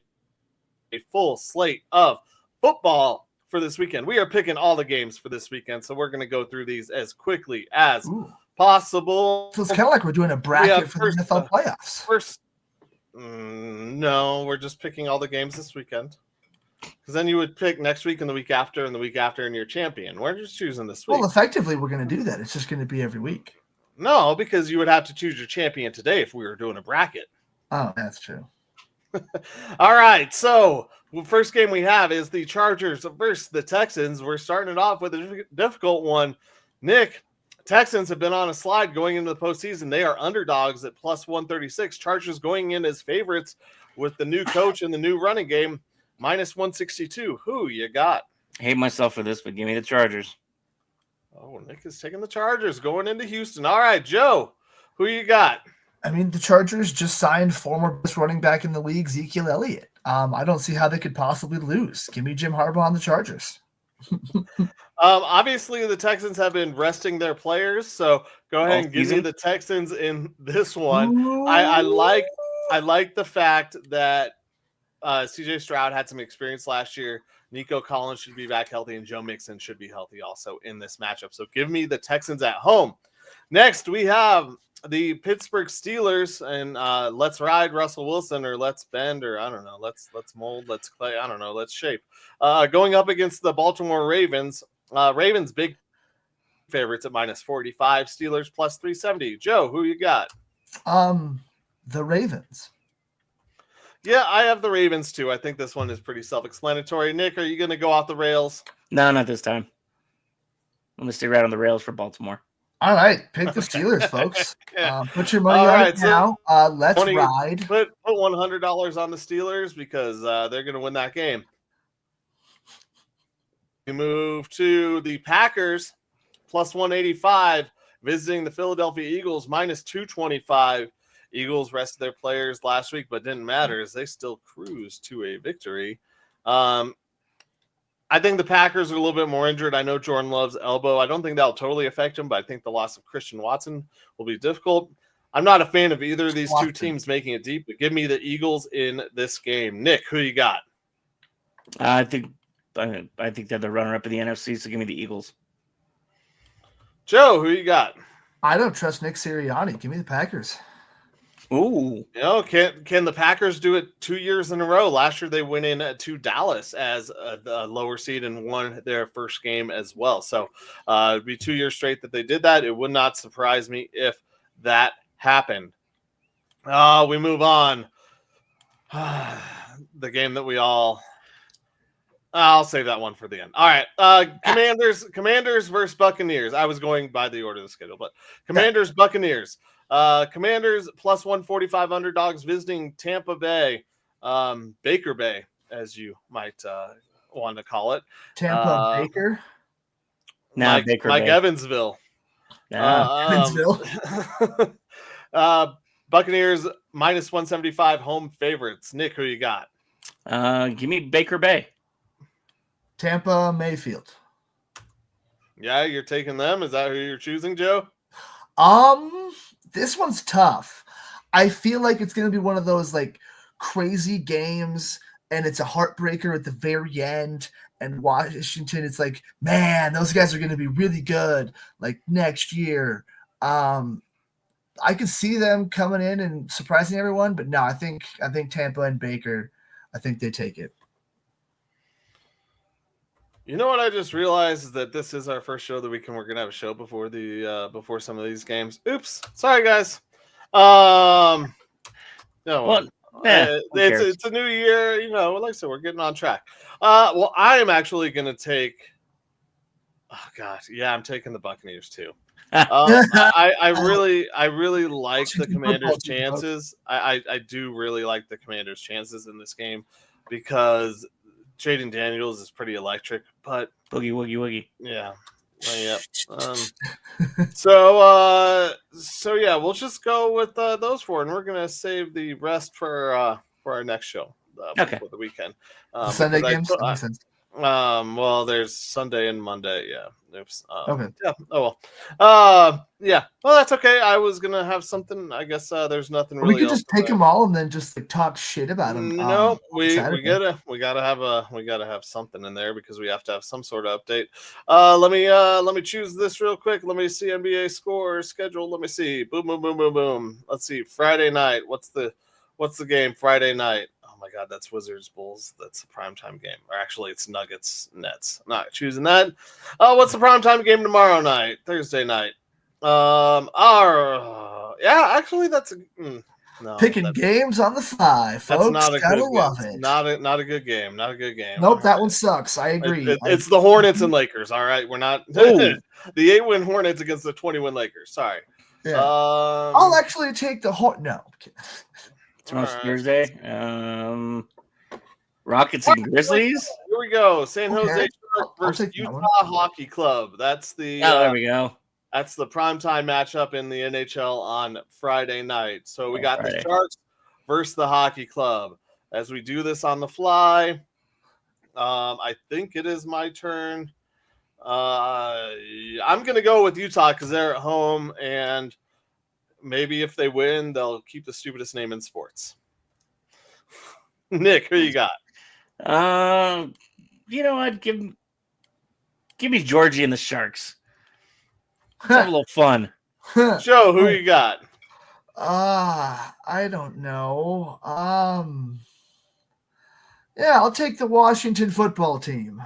[SPEAKER 1] full slate of football for this weekend. We are picking all the games for this weekend, so we're going to go through these as quickly as possible.
[SPEAKER 2] So it's kind of like we're doing a bracket for the NFL playoffs.
[SPEAKER 1] No, we're just picking all the games this weekend. Because then you would pick next week and the week after and the week after, and you're champion. We're just choosing this week.
[SPEAKER 2] Well, effectively, we're going to do that. It's just going to be every week.
[SPEAKER 1] No, because you would have to choose your champion today if we were doing a bracket.
[SPEAKER 2] Oh, that's true.
[SPEAKER 1] All right, so the first game we have is the Chargers versus the Texans. We're starting it off with a difficult one. Nick, Texans have been on a slide going into the postseason. They are underdogs at plus 136. Chargers going in as favorites with the new coach and the new running game, minus 162. Who you got?
[SPEAKER 3] I hate myself for this, but give me the Chargers.
[SPEAKER 1] Oh, Nick is taking the Chargers going into Houston. All right, Joe, who you got?
[SPEAKER 2] I mean, the Chargers just signed former best running back in the league, Ezekiel Elliott. I don't see how they could possibly lose. Give me Jim Harbaugh on the Chargers.
[SPEAKER 1] Obviously, the Texans have been resting their players, so go ahead and give me the Texans in this one. I like the fact that CJ Stroud had some experience last year. Nico Collins should be back healthy, and Joe Mixon should be healthy also in this matchup. So give me the Texans at home. Next, we have the Pittsburgh Steelers, and let's ride Russell Wilson, or let's bend, or I don't know, let's mold, let's clay, I don't know, let's shape. Going up against the Baltimore Ravens. Ravens big favorites at minus 45. Steelers plus 370. Joe, who you got?
[SPEAKER 2] The Ravens.
[SPEAKER 1] Yeah, I have the Ravens too. I think this one is pretty self-explanatory. Nick, are you going to go off the rails?
[SPEAKER 3] No, not this time. I'm going to stay right on the rails for Baltimore.
[SPEAKER 2] All right, pick the Steelers, folks. Put your money on it now. Let's ride.
[SPEAKER 1] Put $100 on the Steelers because they're going to win that game. We move to the Packers, plus 185, visiting the Philadelphia Eagles, minus 225. Eagles rested their players last week, but didn't matter as they still cruised to a victory. I think the Packers are a little bit more injured. I know Jordan Love's elbow. I don't think that'll totally affect him, but I think the loss of Christian Watson will be difficult. I'm not a fan of either of these two teams making it deep, but give me the Eagles in this game. Nick, who you got?
[SPEAKER 3] I think they're the runner-up in the NFC, so give me the Eagles.
[SPEAKER 1] Joe, who you got?
[SPEAKER 2] I don't trust Nick Sirianni. Give me the Packers.
[SPEAKER 3] Ooh.
[SPEAKER 1] You know, can the Packers do it 2 years in a row? Last year they went in to Dallas as a lower seed and won their first game as well. So it'd be 2 years straight that they did that. It would not surprise me if that happened. We move on. The game that we all... I'll save that one for the end. All right. Commanders versus Buccaneers. I was going by the order of the schedule, but Commanders, Buccaneers. Commanders plus 145 underdogs visiting Tampa Bay, Baker Bay, as you might want to call it.
[SPEAKER 2] Tampa Baker?
[SPEAKER 3] No,
[SPEAKER 1] Baker Mike Bay. Evansville.
[SPEAKER 2] Evansville.
[SPEAKER 1] Buccaneers minus 175 home favorites. Nick, who you got?
[SPEAKER 3] Give me Baker Bay.
[SPEAKER 2] Tampa Mayfield.
[SPEAKER 1] Yeah, you're taking them. Is that who you're choosing, Joe?
[SPEAKER 2] This one's tough. I feel like it's going to be one of those like crazy games, and it's a heartbreaker at the very end. And Washington, it's like, man, those guys are going to be really good like next year. I could see them coming in and surprising everyone, but no, I think Tampa and Baker, I think they take it.
[SPEAKER 1] You know what I just realized is that this is our first show of the week, and we're gonna have a show before before some of these games. Oops, sorry guys. No, it's a new year. You know, like I said, we're getting on track. Well, I am actually gonna take. Oh gosh, yeah, I'm taking the Buccaneers too. I really like the Commanders' chances. I do really like the Commanders' chances in this game because Jaden Daniels is pretty electric. But
[SPEAKER 3] Boogie woogie woogie.
[SPEAKER 1] yeah, yep. So yeah, we'll just go with those four, and we're gonna save the rest for our next show
[SPEAKER 3] Okay.
[SPEAKER 1] for the weekend.
[SPEAKER 2] Sunday
[SPEAKER 1] because
[SPEAKER 2] games. That makes sense.
[SPEAKER 1] Well, there's Sunday and Monday. Yeah. Oops.
[SPEAKER 2] Okay.
[SPEAKER 1] Yeah. Oh well. Yeah. Well, that's okay. I was gonna have something. I guess there's nothing really.
[SPEAKER 2] We could just
[SPEAKER 1] else
[SPEAKER 2] take them all and then just like talk shit about them.
[SPEAKER 1] No, we
[SPEAKER 2] Saturday.
[SPEAKER 1] gotta have something in there because we have to have some sort of update. Let me choose this real quick. Let me see NBA score schedule. Let me see. Boom, boom, boom, boom, boom. Let's see. Friday night. What's the game Friday night? Oh my God, that's Wizards Bulls. That's a primetime game. Or actually, it's Nuggets Nets. I'm not choosing that. What's the primetime game tomorrow night? Thursday night. Yeah, actually, that's no,
[SPEAKER 2] Picking games on the fly, folks.
[SPEAKER 1] That's not a
[SPEAKER 2] Gotta
[SPEAKER 1] good
[SPEAKER 2] love
[SPEAKER 1] game.
[SPEAKER 2] it.
[SPEAKER 1] Not a good game. Not a good game.
[SPEAKER 2] Nope, that one sucks. I agree.
[SPEAKER 1] It's the Hornets and Lakers. All right, we're not the 8-win Hornets against the 20-win Lakers. Sorry.
[SPEAKER 2] Yeah. I'll actually take the No.
[SPEAKER 3] Tomorrow's Thursday. Rockets and Grizzlies.
[SPEAKER 1] Here we go. San Jose
[SPEAKER 2] Okay.
[SPEAKER 1] Sharks
[SPEAKER 2] I'll
[SPEAKER 1] versus
[SPEAKER 2] take that
[SPEAKER 1] Utah
[SPEAKER 2] one.
[SPEAKER 1] Hockey Club. That's the
[SPEAKER 3] There we go.
[SPEAKER 1] that's the primetime matchup in the NHL on Friday night. So we got
[SPEAKER 3] Friday.
[SPEAKER 1] the Sharks versus the Hockey Club. As we do this on the fly, I think it is my turn. I'm going to go with Utah because they're at home, and maybe if they win, they'll keep the stupidest name in sports. Nick, who you got?
[SPEAKER 3] You know what? Give me Georgie and the Sharks. Let's have a little fun.
[SPEAKER 1] Joe, who you got?
[SPEAKER 2] I don't know. Yeah, I'll take the Washington football team.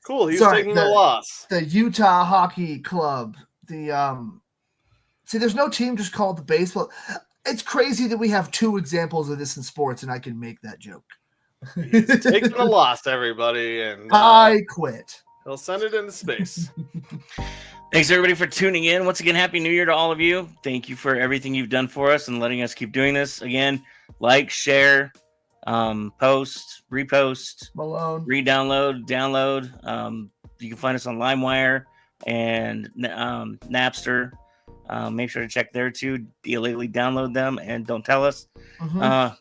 [SPEAKER 1] Cool, he's
[SPEAKER 2] Sorry,
[SPEAKER 1] taking the loss.
[SPEAKER 2] The Utah Hockey Club. See, there's no team just called the baseball. It's crazy that we have two examples of this in sports, and I can make that joke.
[SPEAKER 1] He's taking the loss, everybody, and
[SPEAKER 2] I quit.
[SPEAKER 1] he'll send it into space.
[SPEAKER 3] Thanks everybody for tuning in. Once again, Happy New Year to all of you. Thank you for everything you've done for us and letting us keep doing this. Again, like, share, post, repost,
[SPEAKER 2] Malone.
[SPEAKER 3] re-download, download. You can find us on LimeWire and Napster. Make sure to check there too. Illegally download them and don't tell us.
[SPEAKER 2] Mhm.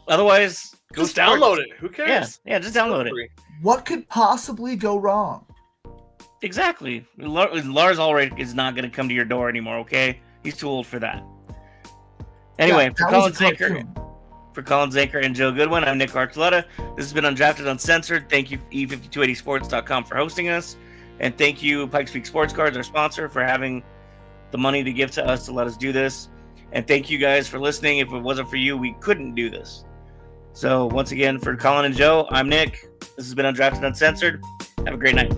[SPEAKER 3] Otherwise, go
[SPEAKER 1] Just download it. Who cares?
[SPEAKER 3] Yeah, just download it.
[SPEAKER 2] What could possibly go wrong?
[SPEAKER 3] Exactly. Lars Ulrich is not going to come to your door anymore, okay? He's too old for that. Anyway,
[SPEAKER 2] Yeah, that was a cartoon.
[SPEAKER 3] for Colin Zanker and Joe Goodwin, I'm Nick Archuleta. This has been Undrafted Uncensored. Thank you, E5280sports.com, for hosting us. And thank you, Pikes Peak Sports Cards, our sponsor, for having the money to give to us to let us do this. And thank you guys for listening. If it wasn't for you, we couldn't do this. So once again, for Colin and Joe, I'm Nick. This has been Undrafted Uncensored. Have a great night.